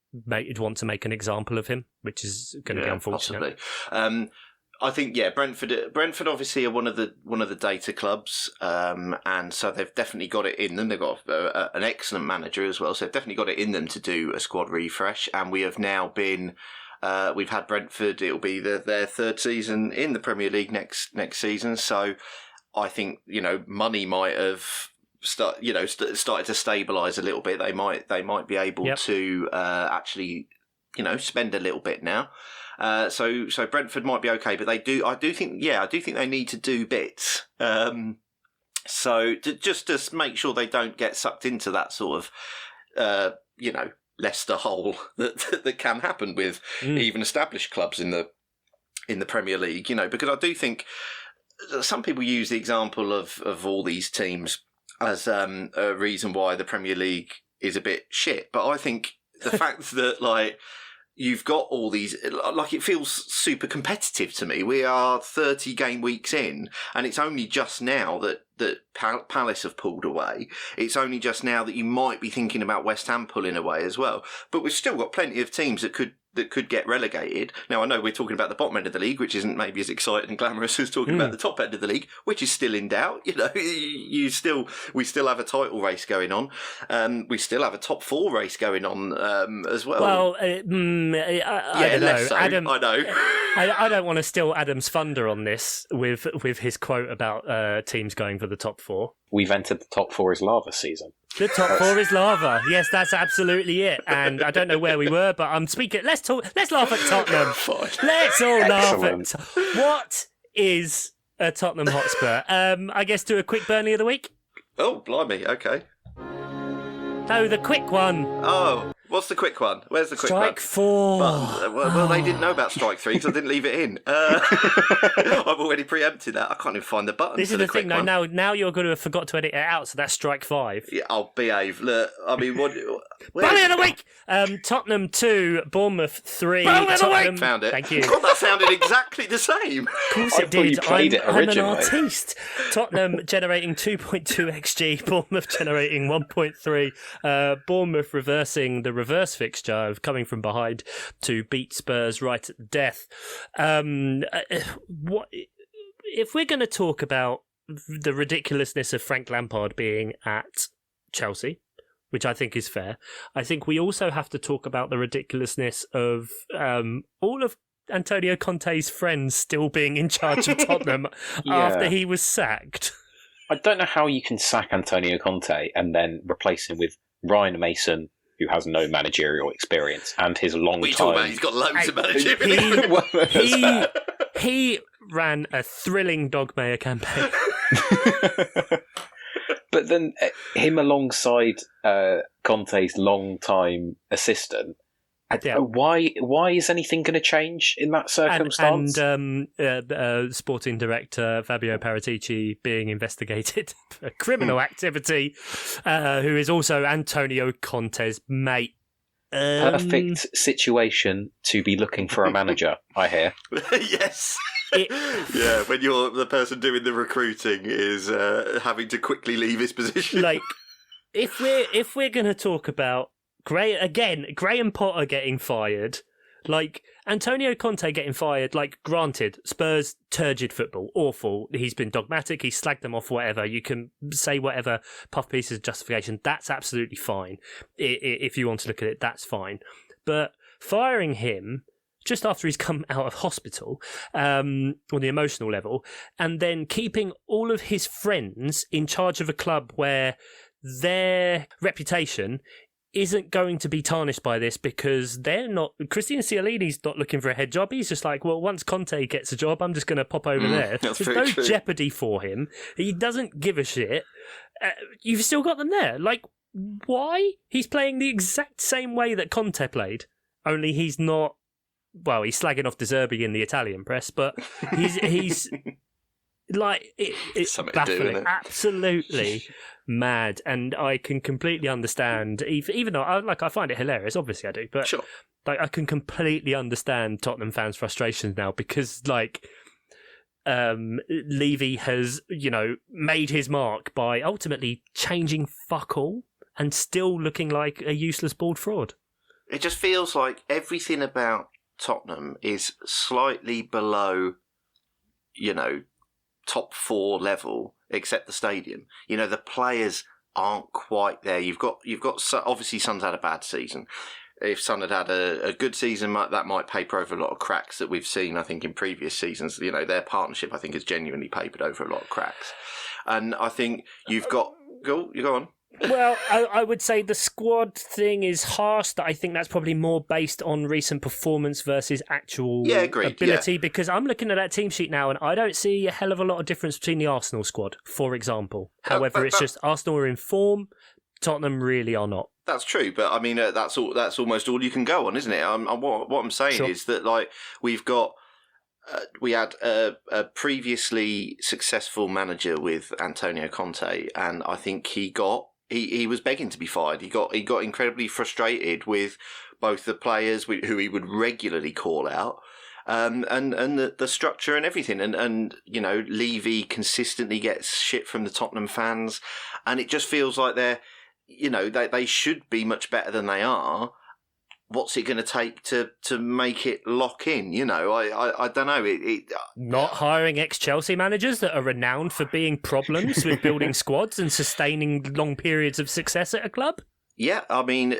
want to make an example of him, which is going to be unfortunate. Possibly. I think Brentford obviously are one of the data clubs, and so they've definitely got it in them. They've got an excellent manager as well, so they've definitely got it in them to do a squad refresh. And we have now been. We've had Brentford. It'll be their third season in the Premier League next season. So I think money might have started to stabilise a little bit. They might be able to actually spend a little bit now. So Brentford might be okay, but I do think they need to do bits. So just to make sure they don't get sucked into that sort of Leicester hole that can happen with even established clubs in the Premier League, because I do think some people use the example of all these teams as a reason why the Premier League is a bit shit. But I think the fact that you've got all these, it feels super competitive to me. We are 30 game weeks in, and it's only just now that Palace have pulled away. It's only just now that you might be thinking about West Ham pulling away as well. But we've still got plenty of teams that could get relegated. Now, I know we're talking about the bottom end of the league, which isn't maybe as exciting and glamorous as talking about the top end of the league, which is still in doubt. We still have a title race going on. We still have a top 4 race going on as well. Well, I don't know. So. Adam, I know. I don't want to steal Adam's thunder on this with his quote about teams going for the top 4. We've entered the top 4 is lava season. The top 4 is lava. Yes, that's absolutely it. And I don't know where we were, but I'm speaking. Let's laugh at Tottenham. Let's all laugh at. What is a Tottenham Hotspur? I guess do a quick Burnley of the week. Oh, blimey! Okay. No, the quick one. Oh, what's the quick one? Where's the quick Strike one? 4. Well, they didn't know about Strike 3 because I didn't leave it in. I've already preempted that. I can't even find the button. This is the thing, though. Now you're going to have forgot to edit it out, so that's Strike 5. Yeah, I'll behave. Look, I mean, what? Burnley of the week. Tottenham 2, Bournemouth 3. Burnley of the week. Found it. Thank you. God, that sounded exactly the same. Of course it did. I'm an artiste. Tottenham generating 2.2 XG. Bournemouth generating 1.3. Bournemouth reversing the reverse fixture of coming from behind to beat Spurs right at death. What if we're going to talk about the ridiculousness of Frank Lampard being at Chelsea, which I think is fair, I think we also have to talk about the ridiculousness of all of Antonio Conte's friends still being in charge of Tottenham after he was sacked. I don't know how you can sack Antonio Conte and then replace him with Ryan Mason, who has no managerial experience, and his long time. He's got loads of managerial experience. He ran a thrilling Dogmayer campaign. But then him alongside Conte's long-time assistant, why is anything going to change in that circumstance? And sporting director Fabio Paratici being investigated for criminal activity, who is also Antonio Conte's mate. Perfect situation to be looking for a manager, I hear. Yes. Yeah, when you're the person doing the recruiting is having to quickly leave his position. Like, if we're going to talk about Graham Potter getting fired, like Antonio Conte getting fired, like granted, Spurs turgid football, awful. He's been dogmatic, he's slagged them off, whatever. You can say whatever puff pieces of justification. That's absolutely fine. If you want to look at it, that's fine. but firing him just after he's come out of hospital, on the emotional level, and then keeping all of his friends in charge of a club where their reputation isn't going to be tarnished by this, because they're not. Christian Cialini's not looking for a head job. He's just like, well, once Conte gets a job, I'm just going to pop over there. There's no jeopardy for him. He doesn't give a shit. You've still got them there. Like, why? He's playing the exact same way that Conte played, only he's not. Well, he's slagging off De Zerbi in the Italian press, but he's like it's baffling, absolutely mad, and I can completely understand. Even though I find it hilarious, obviously I do, but sure. Like I can completely understand Tottenham fans' frustrations now, because like Levy has made his mark by ultimately changing fuck all and still looking like a useless bald fraud. It just feels like everything about Tottenham is slightly below, top 4 level, except the stadium. The players aren't quite there. You've got obviously Son's had a bad season. If Son had a good season, that might paper over a lot of cracks that we've seen, I think, in previous seasons. Their partnership, I think, has genuinely papered over a lot of cracks. And I think you've got... Go on. Well, I would say the squad thing is harsh. That I think that's probably more based on recent performance versus actual ability. Because I'm looking at that team sheet now, and I don't see a hell of a lot of difference between the Arsenal squad, for example. However, it's just Arsenal are in form, Tottenham really are not. That's true, but I mean that's almost all you can go on, isn't it? What I'm saying is that like we've got. We had a previously successful manager with Antonio Conte, and I think he was begging to be fired. He got incredibly frustrated with both the players who he would regularly call out, and the structure and everything. And Levy consistently gets shit from the Tottenham fans, and it just feels like they should be much better than they are. What's it going to take to make it lock in? I don't know. Not hiring ex-Chelsea managers that are renowned for being problems with building squads and sustaining long periods of success at a club? Yeah, I mean,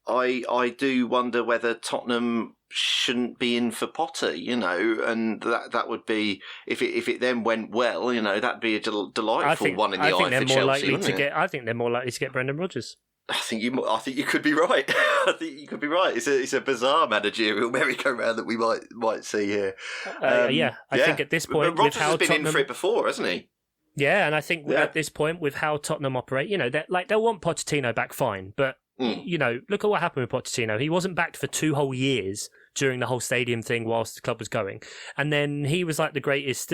I do wonder whether Tottenham shouldn't be in for Potter, and that would be, if it then went well, that'd be a delightful one in the eye for Chelsea. I think they're more likely to get Brendan Rodgers. I think you could be right. I think you could be right. It's a bizarre managerial merry-go-round that we might see here. I think at this point, but Rodgers has been in for it before, hasn't he? Yeah, and I think at this point, with how Tottenham operate, they'll want Pochettino back fine, but look at what happened with Pochettino. He wasn't backed for 2 whole years during the whole stadium thing whilst the club was going. And then he was like the greatest,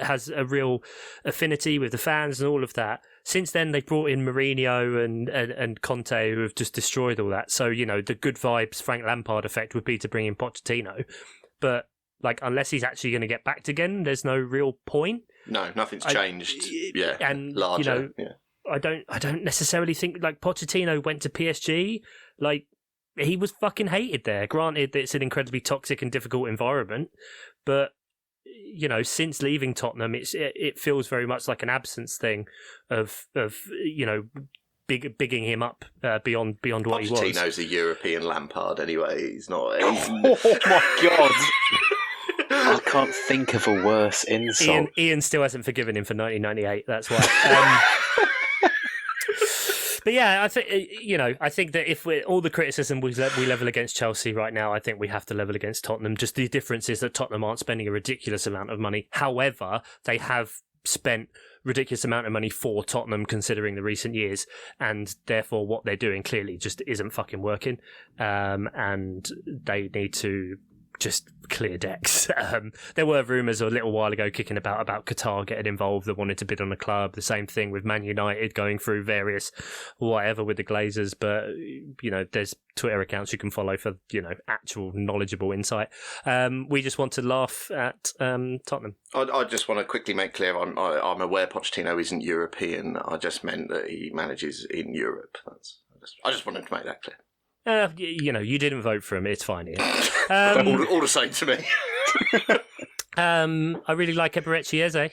has a real affinity with the fans and all of that. Since then, they've brought in Mourinho and Conte, who have just destroyed all that. So, the good vibes Frank Lampard effect would be to bring in Pochettino. But, unless he's actually going to get backed again, there's no real point. No, nothing's changed. And, larger. I don't necessarily think, Pochettino went to PSG, he was fucking hated there. Granted that it's an incredibly toxic and difficult environment, but since leaving Tottenham, it feels very much like an absence thing of bigging him up beyond what he was. Pochettino's a European Lampard anyway. He's not. Oh my god! I can't think of a worse insult. Ian still hasn't forgiven him for 1998. That's why. But yeah, I think that if all the criticism we level against Chelsea right now, I think we have to level against Tottenham. Just the difference is that Tottenham aren't spending a ridiculous amount of money. However, they have spent ridiculous amount of money for Tottenham considering the recent years, and therefore what they're doing clearly just isn't fucking working. And they need to just clear decks. There were rumours a little while ago kicking about Qatar getting involved, that wanted to bid on the club. The same thing with Man United going through various whatever with the Glazers, but there's Twitter accounts you can follow for actual knowledgeable insight. We just want to laugh at Tottenham. I just want to quickly make clear I'm aware Pochettino isn't European. I just meant that he manages in Europe. I just wanted to make that clear. You didn't vote for him. It's fine. All the same to me. I really like Eberechi Eze.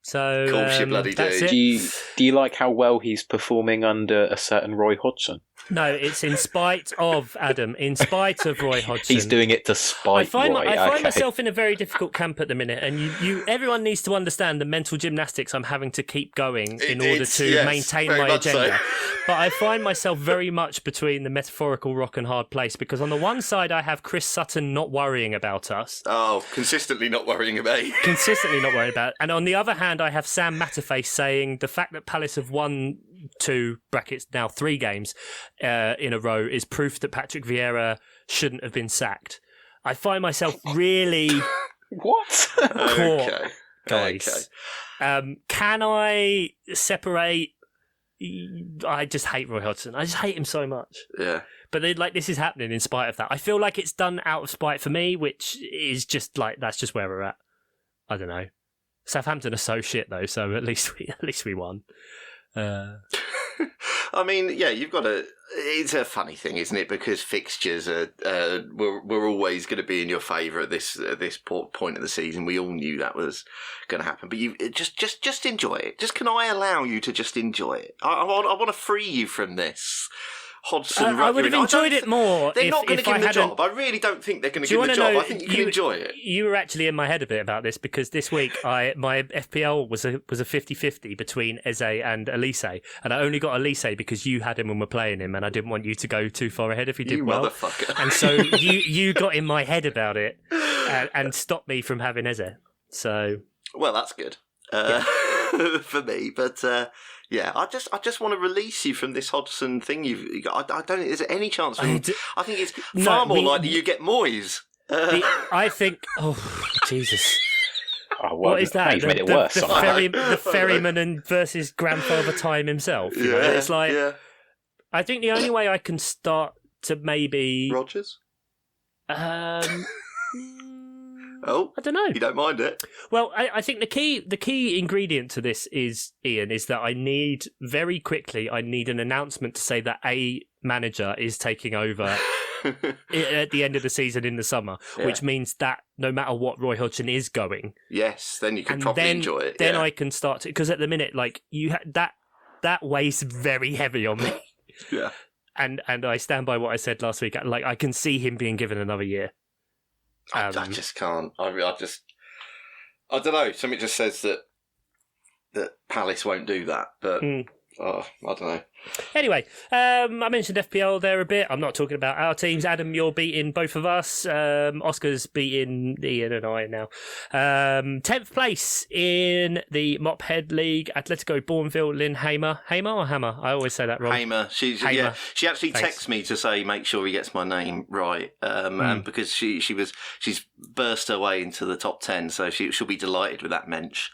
So of course you bloody do. Do you like how well he's performing under a certain Roy Hodgson? No, it's in spite of Adam, in spite of Roy Hodgson. He's doing it to spite Roy. I find myself in a very difficult camp at the minute, and everyone needs to understand the mental gymnastics I'm having to keep going in order to maintain my agenda. So. But I find myself very much between the metaphorical rock and hard place, because on the one side I have Chris Sutton not worrying about us. Oh, consistently not worrying about you. Consistently not worrying about. And on the other hand, I have Sam Matterface saying the fact that Palace have won 2 brackets now 3 games in a row is proof that Patrick Vieira shouldn't have been sacked. I find myself really what caught, okay. guys. Okay. Can I separate? I just hate Roy Hodgson. I just hate him so much. Yeah. But this is happening in spite of that. I feel like it's done out of spite for me, which is just like that's just where we're at. I don't know. Southampton are so shit though, so at least we won. I mean, yeah, you've got to. It's a funny thing, isn't it? Because fixtures are we're always going to be in your favour at this point of the season. We all knew that was going to happen, but you just enjoy it. Just can I allow you to just enjoy it? I want to free you from this. Hodgson, I would have enjoyed it more. They're not going to give him the job. I really don't think they're going to give him the job. I think you can enjoy it. You were actually in my head a bit about this because this week my FPL was a 50-50 between Eze and Elise, and I only got Elise because you had him when we're playing him, and I didn't want you to go too far ahead if he did well. You motherfucker! And so you got in my head about it and stopped me from having Eze. So well, that's good for me, but. Yeah, I just want to release you from this Hodgson thing. I don't think there's any chance. I think it's far more likely you get Moyes. I think. Oh Jesus! Oh, well, what is that? You've made it worse. The ferryman and versus grandfather time himself. You know? It's like I think the only way I can start to maybe Rodgers. Oh, I don't know. You don't mind it? Well, I think the key ingredient to this is that I need very quickly. I need an announcement to say that a manager is taking over at the end of the season in the summer, which means that no matter what Roy Hodgson is going, yes, then you can properly enjoy it. Then I can start to, because at the minute, like that weighs very heavy on me. Yeah, and I stand by what I said last week. Like I can see him being given another year. I just can't. I don't know. Something just says that Palace won't do that, but I don't know. Anyway, I mentioned FPL there a bit. I'm not talking about our teams. Adam, you're beating both of us. Oscar's beating Ian and I now. 10th place in the Mophead League. Atletico Bourneville, Lynn Hamer. Hamer or Hammer? I always say that wrong. Hamer. Yeah, she actually texted me to say make sure he gets my name right. And because she's burst her way into the top 10, so she'll be delighted with that mensch.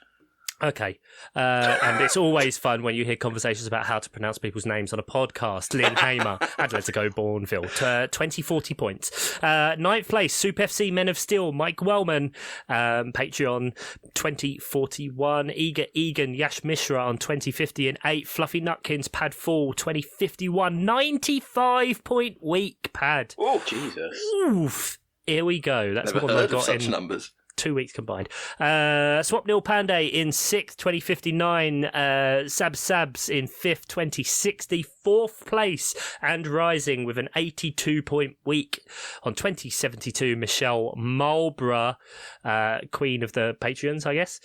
Okay. And it's always fun when you hear conversations about how to pronounce people's names on a podcast. Lynn Hamer, Atletico Bourneville, 2040 points. 9th place, Super FC Men of Steel, Mike Wellman, Patreon 2041, Egan, Yash Mishra on 2050 and 8, Fluffy Nutkins, Pad Fall 2051, 95-point week, Pad. Oh, Jesus. Oof. Here we go. That's Never what heard I got of such in numbers. 2 weeks combined. Swapnil Pandey in 6th, 2059. Sabs in 5th, 2060. 4th place and rising with an 82-point week on 2072. Michelle Marlborough, queen of the Patreons, I guess.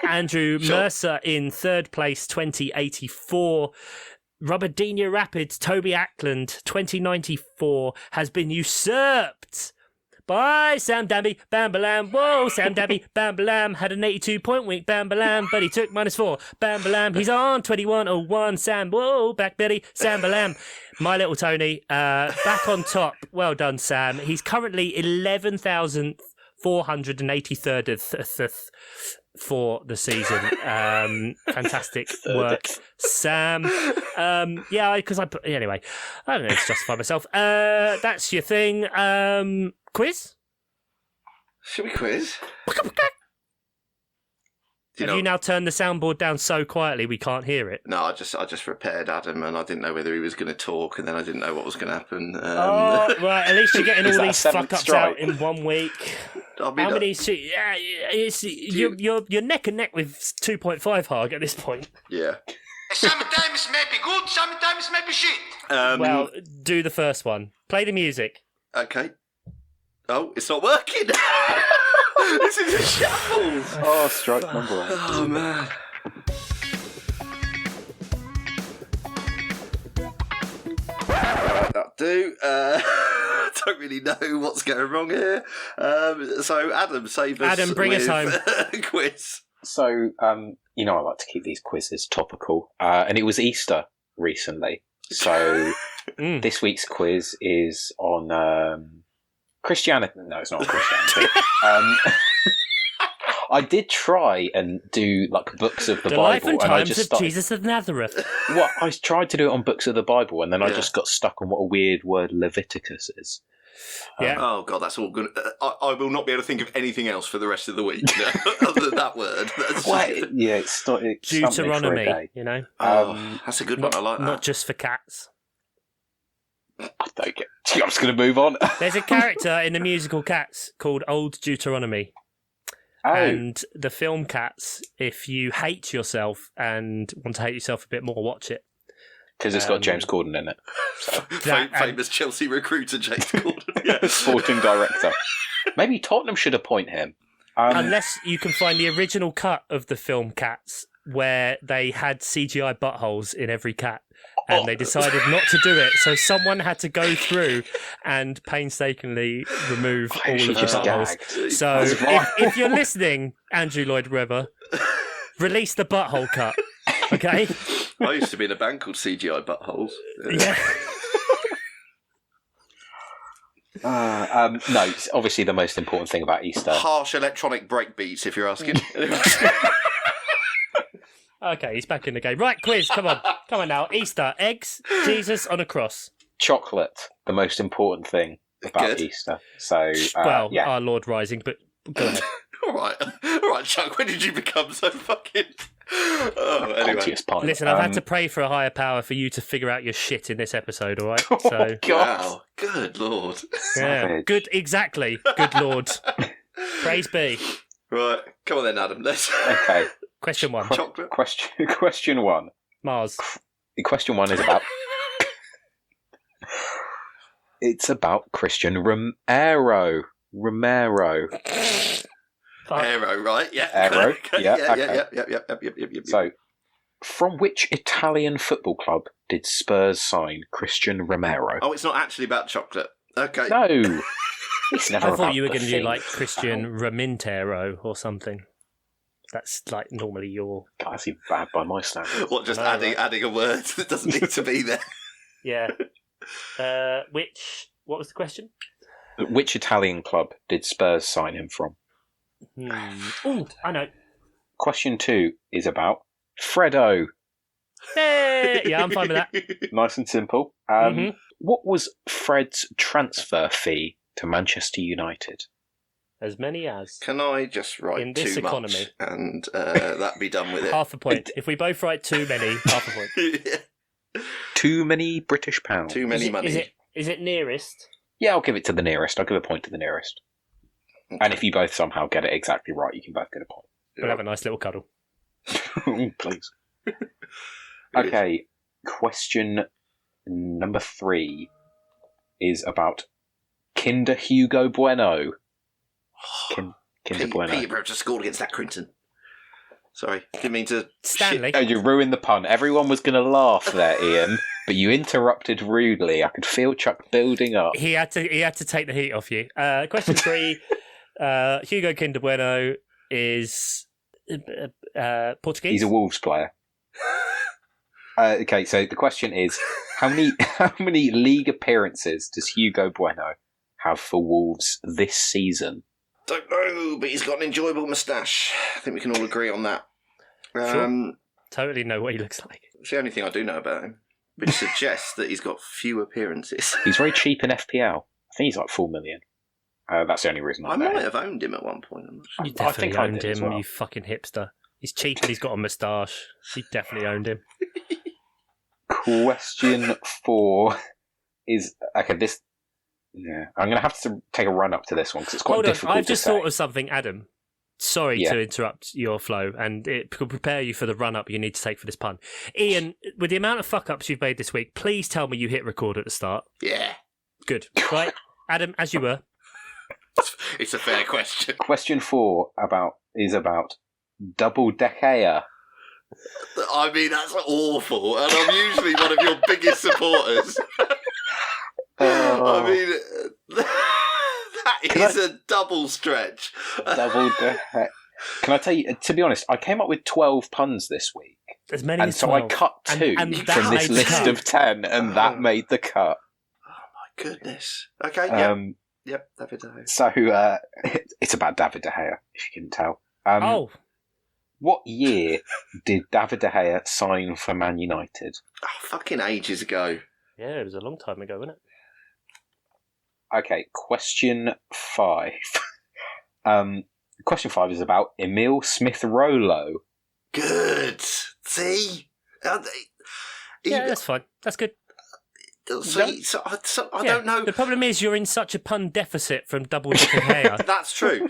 Andrew Mercer in 3rd place, 2084. Rubberdina Rapids, Toby Ackland, 2094, has been usurped by Sam Dabby, Bambalam. Whoa, Sam Dabby, Bambalam had an 82-point week, Bambalam, but he took -4. Bambalam, he's on 2101. Sam, whoa, back Betty, Sambalam. My little Tony, back on top. Well done, Sam. He's currently 11,483rd for the season. Fantastic work, Sam. Yeah, because anyway, I don't know to justify myself. That's your thing. Quiz? Should we quiz? Have you now turned the soundboard down so quietly we can't hear it? No, I just prepared Adam, and I didn't know whether he was going to talk, and then I didn't know what was going to happen. Oh, right. At least you're getting all these fuck-ups out in 1 week. I mean, how many? You're neck and neck with 2.5 Hag at this point. Yeah. Sometimes maybe good, sometimes maybe shit. Well, do the first one. Play the music. Okay. Oh, it's not working. This is a shambles. Oh, strike number 1. Oh, man. That'll do. I don't really know what's going wrong here. So, Adam, save us. Adam, bring us home. A quiz. So, I like to keep these quizzes topical. And it was Easter recently. So, this week's quiz is on Christianity. No, it's not on Christianity. I did try and do books of the Bible, life and and I times just of started, Jesus of Nazareth. Well, I tried to do it on books of the Bible, and then I just got stuck on what a weird word Leviticus is. Yeah. Oh God, that's all good. I will not be able to think of anything else for the rest of the week other than that word. It's not Deuteronomy. That's a good one. I like that. Not just for cats. I don't get. I'm just going to move on. There's a character in the musical Cats called Old Deuteronomy. Oh. And the film Cats, if you hate yourself and want to hate yourself a bit more, watch it. Because it's got James Corden in it. So. Famous Chelsea recruiter James Corden. Yeah. Sporting director. Maybe Tottenham should appoint him. Unless you can find the original cut of the film Cats where they had CGI buttholes in every cat. And they decided not to do it, so someone had to go through and painstakingly remove all of the buttholes. Gagged. So if you're listening, Andrew Lloyd Webber, release the butthole cut, okay? I used to be in a band called CGI Buttholes. Yeah. No, it's obviously the most important thing about Easter. Harsh electronic breakbeats, if you're asking. Okay, he's back in the game. Right, quiz, come on now. Easter, eggs, Jesus on a cross. Chocolate, the most important thing about Easter. So, our Lord rising, but go ahead. All right, Chuck. When did you become so fucking? Oh, anyway. Listen, I've had to pray for a higher power for you to figure out your shit in this episode. All right. So, oh, God. Wow, good Lord. Yeah, good. Exactly. Good Lord. Praise be. Right, come on then, Adam. Let's. Okay. Question 1. Chocolate. Question 1. Mars. Question 1 is about. It's about Christian Romero. Aero, right? Yeah. Aero. Yeah. Yep. So, from which Italian football club did Spurs sign Christian Romero? Oh, it's not actually about chocolate. Okay. No. It's never I thought about you were the going to do thing. like Christian Ramintero or something. That's like normally your. God, that's even bad by my standards. What? Just adding a word that doesn't need to be there. Yeah. What was the question? Which Italian club did Spurs sign him from? Oh, I know. Question 2 is about Fredo. Hey! Yeah, I'm fine with that. Nice and simple. What was Fred's transfer fee to Manchester United? As many as. Can I just write in this too economy much and that be done with it? Half a point. If we both write too many, half a point. Yeah. Too many British pounds. Too many money. Is it nearest? Yeah, I'll give it to the nearest. I'll give a point to the nearest. Okay. And if you both somehow get it exactly right, you can both get a point. We'll have a nice little cuddle. Please. Okay, question number 3 is about Kinder Hugo Bueno. Kinder Bueno. Peterborough just scored against that Crinton. Sorry, didn't mean to. Stanley. Oh, you ruined the pun. Everyone was going to laugh there, Ian, but you interrupted rudely. I could feel Chuck building up. He had to take the heat off you. Question 3. Hugo Kinder Bueno is Portuguese. He's a Wolves player. Okay, so the question is, how many league appearances does Hugo Bueno have for Wolves this season? Don't know, but he's got an enjoyable moustache. I think we can all agree on that. Sure. Totally know what he looks like. It's the only thing I do know about him, which suggests that he's got few appearances. He's very cheap in FPL. I think he's like 4 million. That's the only reason I know. might have owned him at one point. I'm not sure. You definitely I think I owned did as him, well. you fucking hipster. He's cheap and he's got a moustache. You definitely owned him. Question 4 is okay. I'm going to have to take a run up to this one because it's quite Hold on, difficult. I've just thought of something, Adam. sorry to interrupt your flow, and it could prepare you for the run-up you need to take for this pun. Ian, with the amount of fuck-ups you've made this week, please tell me you hit record at the start. Yeah. Good. Right, Adam, as you were. It's a fair question. Question 4 is about double decker. I mean, that's awful, and I'm usually one of your biggest supporters. I mean, that is a double stretch. Double decker. Can I tell you, to be honest, I came up with 12 puns this week. As many as 12. And so I cut 2 from this list of 10, and that made the cut. Oh, my goodness. Okay, yeah. Yep, David De Gea. So, it's about David De Gea, if you can tell. What year did David De Gea sign for Man United? Oh, fucking ages ago. Yeah, it was a long time ago, wasn't it? Okay, question 5. Question 5 is about Emile Smith-Rowe. Good. See? Yeah, that's fine. That's good. So I don't know. The problem is you're in such a pun deficit from double De Gea. That's true.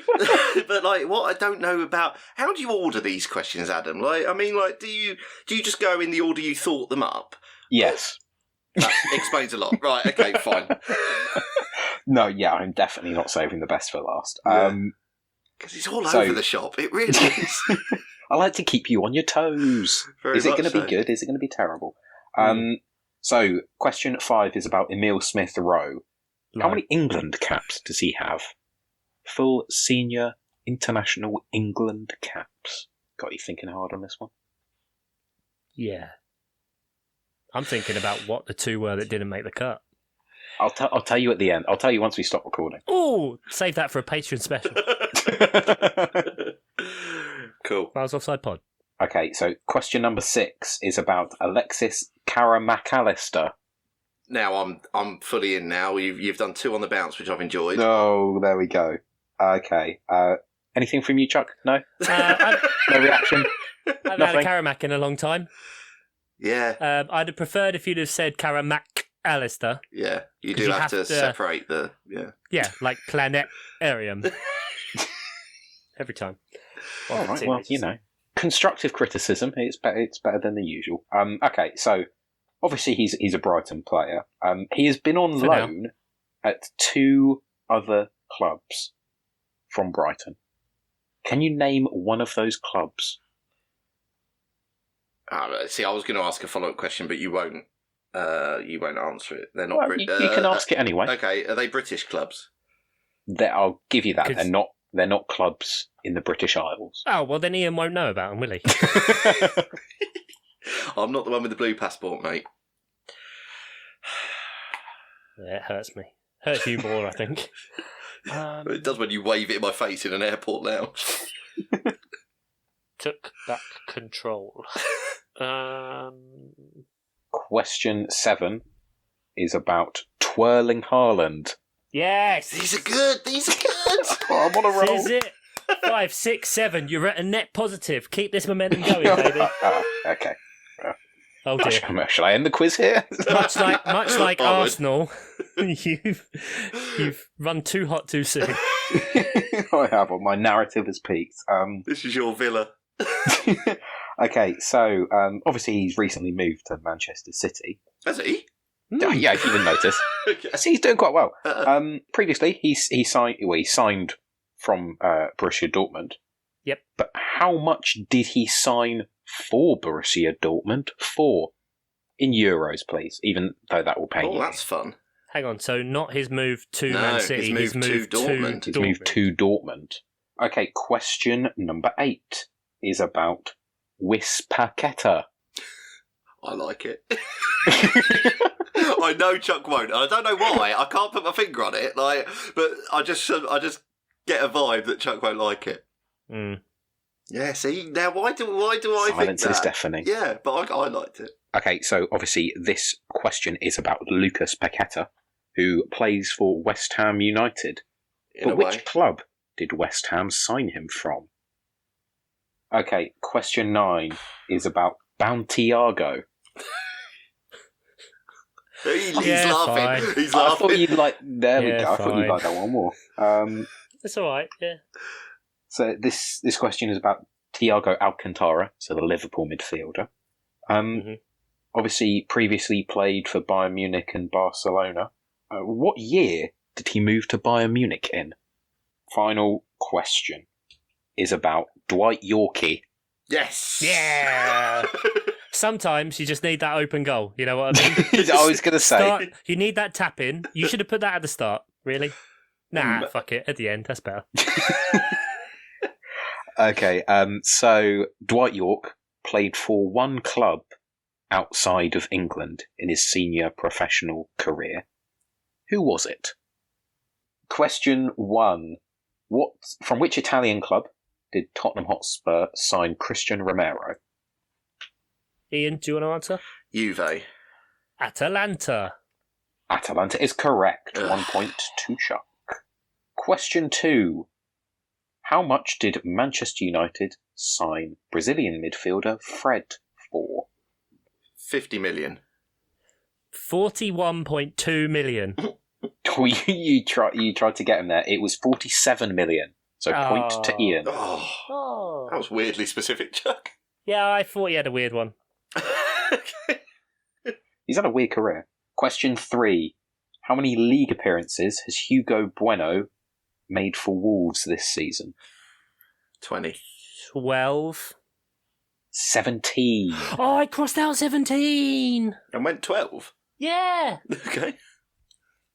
But like, what I don't know about, how do you order these questions, Adam? Like, I mean, like, do you just go in the order you thought them up? Yes. That explains a lot. Right, okay, fine. No, yeah, I'm definitely not saving the best for last. Because it's all over the shop. It really is. I like to keep you on your toes. Is it going to be good? Is it going to be terrible? So, question 5 is about Emile Smith-Rowe. How many England caps does he have? Full senior international England caps. Got you thinking hard on this one? Yeah. I'm thinking about what the 2 were that didn't make the cut. I'll tell you at the end. I'll tell you once we stop recording. Oh, save that for a Patreon special. Cool. Miles Offside Pod. Okay, so question number 6 is about Alexis Karamacalister. Now I'm fully in now. You've done 2 on the bounce, which I've enjoyed. Oh, there we go. Okay. Anything from you, Chuck? No? No reaction? I haven't had a Karamak in a long time. Yeah. I'd have preferred if you'd have said Karamacalister. Yeah, you do have to separate the... Yeah, like planetarium. Every time. All right, well, you know. Constructive criticism, it's better than the usual. Okay, so obviously he's a Brighton player. He has been on loan at 2 other clubs from Brighton. Can you name one of those clubs? See, I was going to ask a follow-up question, but you won't. You won't answer it. They're not. You can ask it anyway. Okay, are they British clubs? I'll give you that. They're not clubs in the British Isles. Oh, well, then Ian won't know about them, will he? I'm not the one with the blue passport, mate. Yeah, it hurts me. Hurts you more, I think. It does when you wave it in my face in an airport lounge. Took back control. Question 7 is about Twirling Haaland. Yes! These are good! Oh, I'm on a roll. This is it. 5, 6, 7. You're at a net positive. Keep this momentum going, baby. Okay. Oh dear. Shall I end the quiz here? Much like Arsenal, you've run too hot too soon. I have. Well, my narrative has peaked. This is your villa. Okay, so obviously he's recently moved to Manchester City. Has he? Yeah, if you didn't notice. Okay. I see he's doing quite well. Previously, he signed from Borussia Dortmund. Yep. But how much did he sign for Borussia Dortmund for? In euros, please, even though that will pay you. Oh, that's fun. Hang on, so not his move to Man City, his move to Dortmund. His move to Dortmund. Okay, question number 8 is about Wispaqueta. I like it. I know Chuck won't. I don't know why. I can't put my finger on it. But I just get a vibe that Chuck won't like it. Mm. Yeah. See now, why do I Silence think that? is deafening. Yeah, but I liked it. Okay, so obviously this question is about Lucas Paqueta, who plays for West Ham United. But which club did West Ham sign him from? Okay, question 9 is about Bountiago. He's laughing. Fine. He's laughing. I thought you'd like. There we go. I thought you'd fine. like that one more. That's all right. Yeah. So this question is about Thiago Alcantara, so the Liverpool midfielder. Obviously, previously played for Bayern Munich and Barcelona. What year did he move to Bayern Munich in? Final question is about Dwight Yorkie. Yes. Yeah. Sometimes you just need that open goal. You know what I mean? I was going to say. You need that tap in. You should have put that at the start. Really? Nah, fuck it. At the end, that's better. Okay, so Dwight York played for one club outside of England in his senior professional career. Who was it? Question 1. From which Italian club did Tottenham Hotspur sign Christian Romero? Ian, do you want to answer? Juve. Atalanta. Atalanta is correct. 1 point to Chuck. Question 2. How much did Manchester United sign Brazilian midfielder Fred for? 50 million. 41.2 million. You tried to get him there. It was 47 million. So point to Ian. Oh, that was weirdly specific, Chuck. Yeah, I thought he had a weird one. Okay. He's had a weird career. Question 3. How many league appearances has Hugo Bueno made for Wolves this season? 20. 12. 17. Oh, I crossed out 17. And went 12. Yeah. Okay.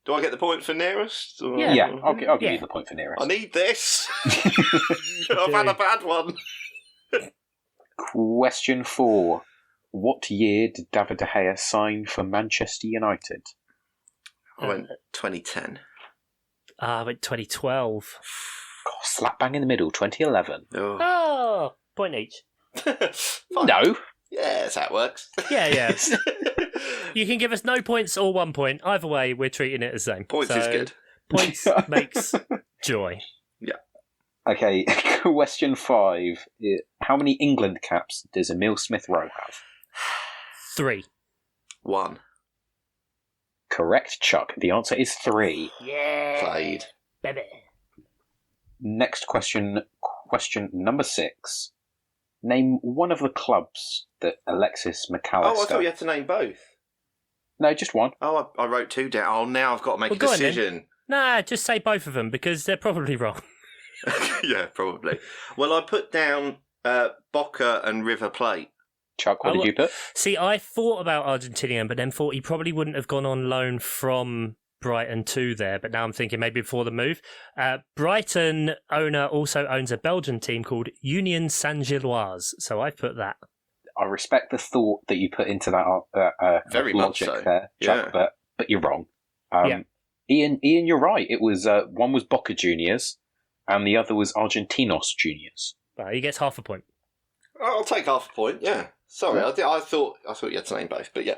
Do I get the point for nearest? Or... Yeah, I'll give you the point for nearest. I need this. I've had a bad one. Question 4. What year did David De Gea sign for Manchester United? I went 2010. I went 2012. God, slap bang in the middle, 2011. Oh, point each. No. Yeah, that's how it works. Yeah. You can give us no points or 1 point. Either way, we're treating it as the same. Points is good. Points makes joy. Yeah. Okay, question 5. How many England caps does Emile Smith-Rowe have? 3. 1. Correct, Chuck. The answer is 3. Yeah. Played. Baby. Next question, question number 6. Name one of the clubs that Alexis McAllister... Oh, I thought you had to name both. No, just one. Oh, I wrote 2 down. Oh, now I've got to make a decision. Nah, just say both of them because they're probably wrong. Yeah, probably. Well, I put down Boca and River Plate. Chuck, what did you put? See, I thought about Argentinian, but then thought he probably wouldn't have gone on loan from Brighton to there. But now I'm thinking maybe before the move. Brighton owner also owns a Belgian team called Union Saint-Gilloise. So I put that. I respect the thought that you put into that Very logic much so. there, Chuck, Yeah. but you're wrong. Yeah. Ian, you're right. It was one was Boca Juniors, and the other was Argentinos Juniors. He gets half a point. I'll take half a point. Yeah. Sorry, I thought you had to name both, but yeah.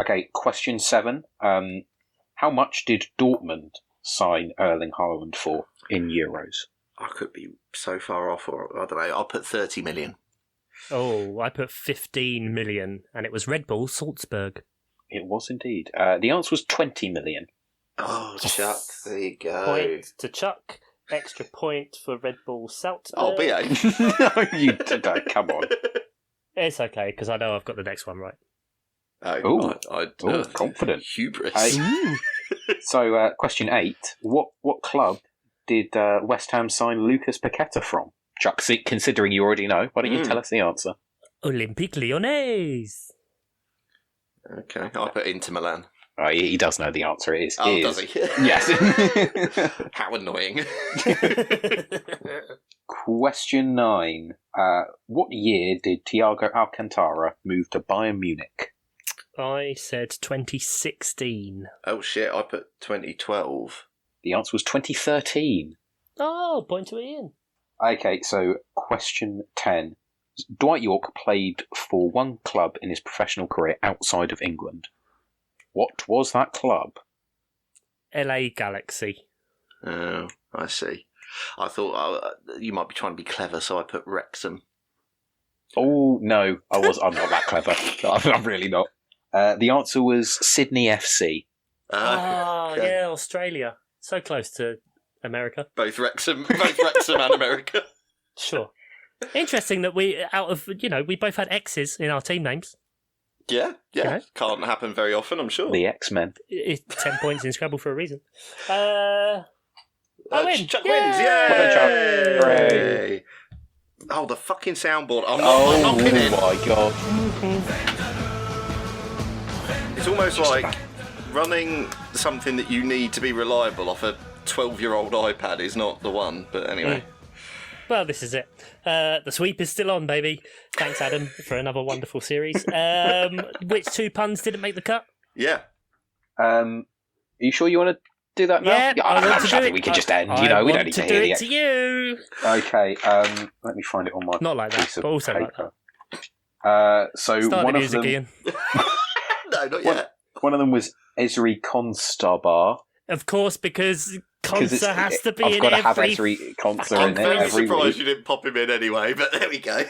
Okay, question 7. How much did Dortmund sign Erling Haaland for in euros? I could be so far off, or I don't know. I'll put 30 million. Oh, I put 15 million, and it was Red Bull Salzburg. It was indeed. The answer was 20 million. Oh, Chuck, there you go. Point to Chuck. Extra point for Red Bull Salzburg. Oh, BA. No, you don't. Come on. It's okay, because I know I've got the next one right. Oh, confident. Hubris. So, question 8. What club did West Ham sign Lucas Paqueta from? Chuck, considering you already know, why don't you tell us the answer? Olympique Lyonnais. Okay, I'll put Inter Milan. Oh, he does know the answer. It is. Oh, does he? Yes. How annoying. Question 9. What year did Thiago Alcantara move to Bayern Munich? I said 2016. Oh, shit, I put 2012. The answer was 2013. Oh, point to Ian. Okay, so question 10. Dwight York played for one club in his professional career outside of England. What was that club? LA Galaxy. Oh, I see. I thought you might be trying to be clever, so I put Wrexham. Oh, no, I'm not that clever. I'm really not. The answer was Sydney FC. Yeah, Australia. So close to America. Both Wrexham and America. Sure. Interesting that we both had X's in our team names. Yeah. Can't happen very often, I'm sure. The X-Men. It's 10 points in Scrabble for a reason. I win. Chuck wins. Yay! Hooray! Oh, the fucking soundboard. I'm knocking it. Oh my god. It's almost like running something that you need to be reliable off a 12-year-old iPad is not the one, but anyway. Well, this is it. The sweep is still on, baby. Thanks, Adam, for another wonderful series. Which 2 puns didn't make the cut? Yeah. Are you sure you want to do that now? Yeah, I'm sure we could just end. We don't need to hear do it to you. Okay. Let me find it on my not like that, but also paper. like that. So Start one the of music, them. Ian. No, not yet. One of them was Esri Constabar. Of course, because Consa has to be I've in got to have every... Esri Consa I'm in it very every surprised week. you didn't pop him in anyway, but there we go.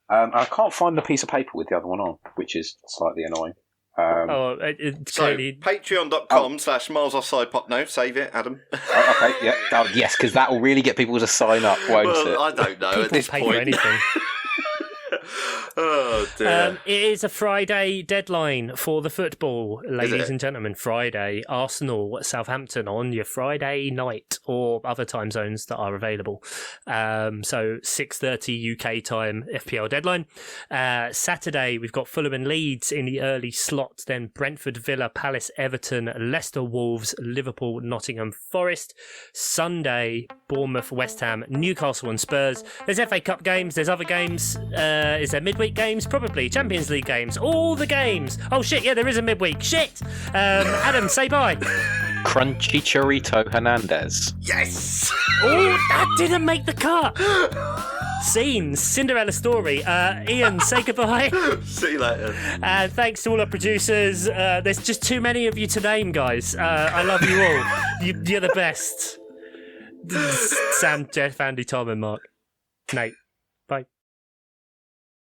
I can't find the piece of paper with the other one on, which is slightly annoying. Clearly... patreon.com/miles offside pop. No, save it, Adam. Okay, yeah. Oh, yes, because that will really get people to sign up, won't it? I don't know People at this pay point. for anything. Oh dear. It is a Friday deadline for the football, ladies and gentlemen. Friday, Arsenal, Southampton on your Friday night or other time zones that are available. So 6:30 UK time, FPL deadline. Saturday, we've got Fulham and Leeds in the early slot. Then Brentford, Villa, Palace, Everton, Leicester, Wolves, Liverpool, Nottingham Forest. Sunday, Bournemouth, West Ham, Newcastle and Spurs. There's FA Cup games. There's other games. Is there midweek games? Probably. Champions League games. All the games. Oh, shit. Yeah, there is a midweek. Shit. Adam, say bye. Crunchy Chorito Hernandez. Yes! Oh, that didn't make the cut. Scenes. Cinderella story. Ian, say goodbye. See you later. Thanks to all our producers. There's just too many of you to name, guys. I love you all. You're the best. Sam, Jeff, Andy, Tom and Mark. Nate.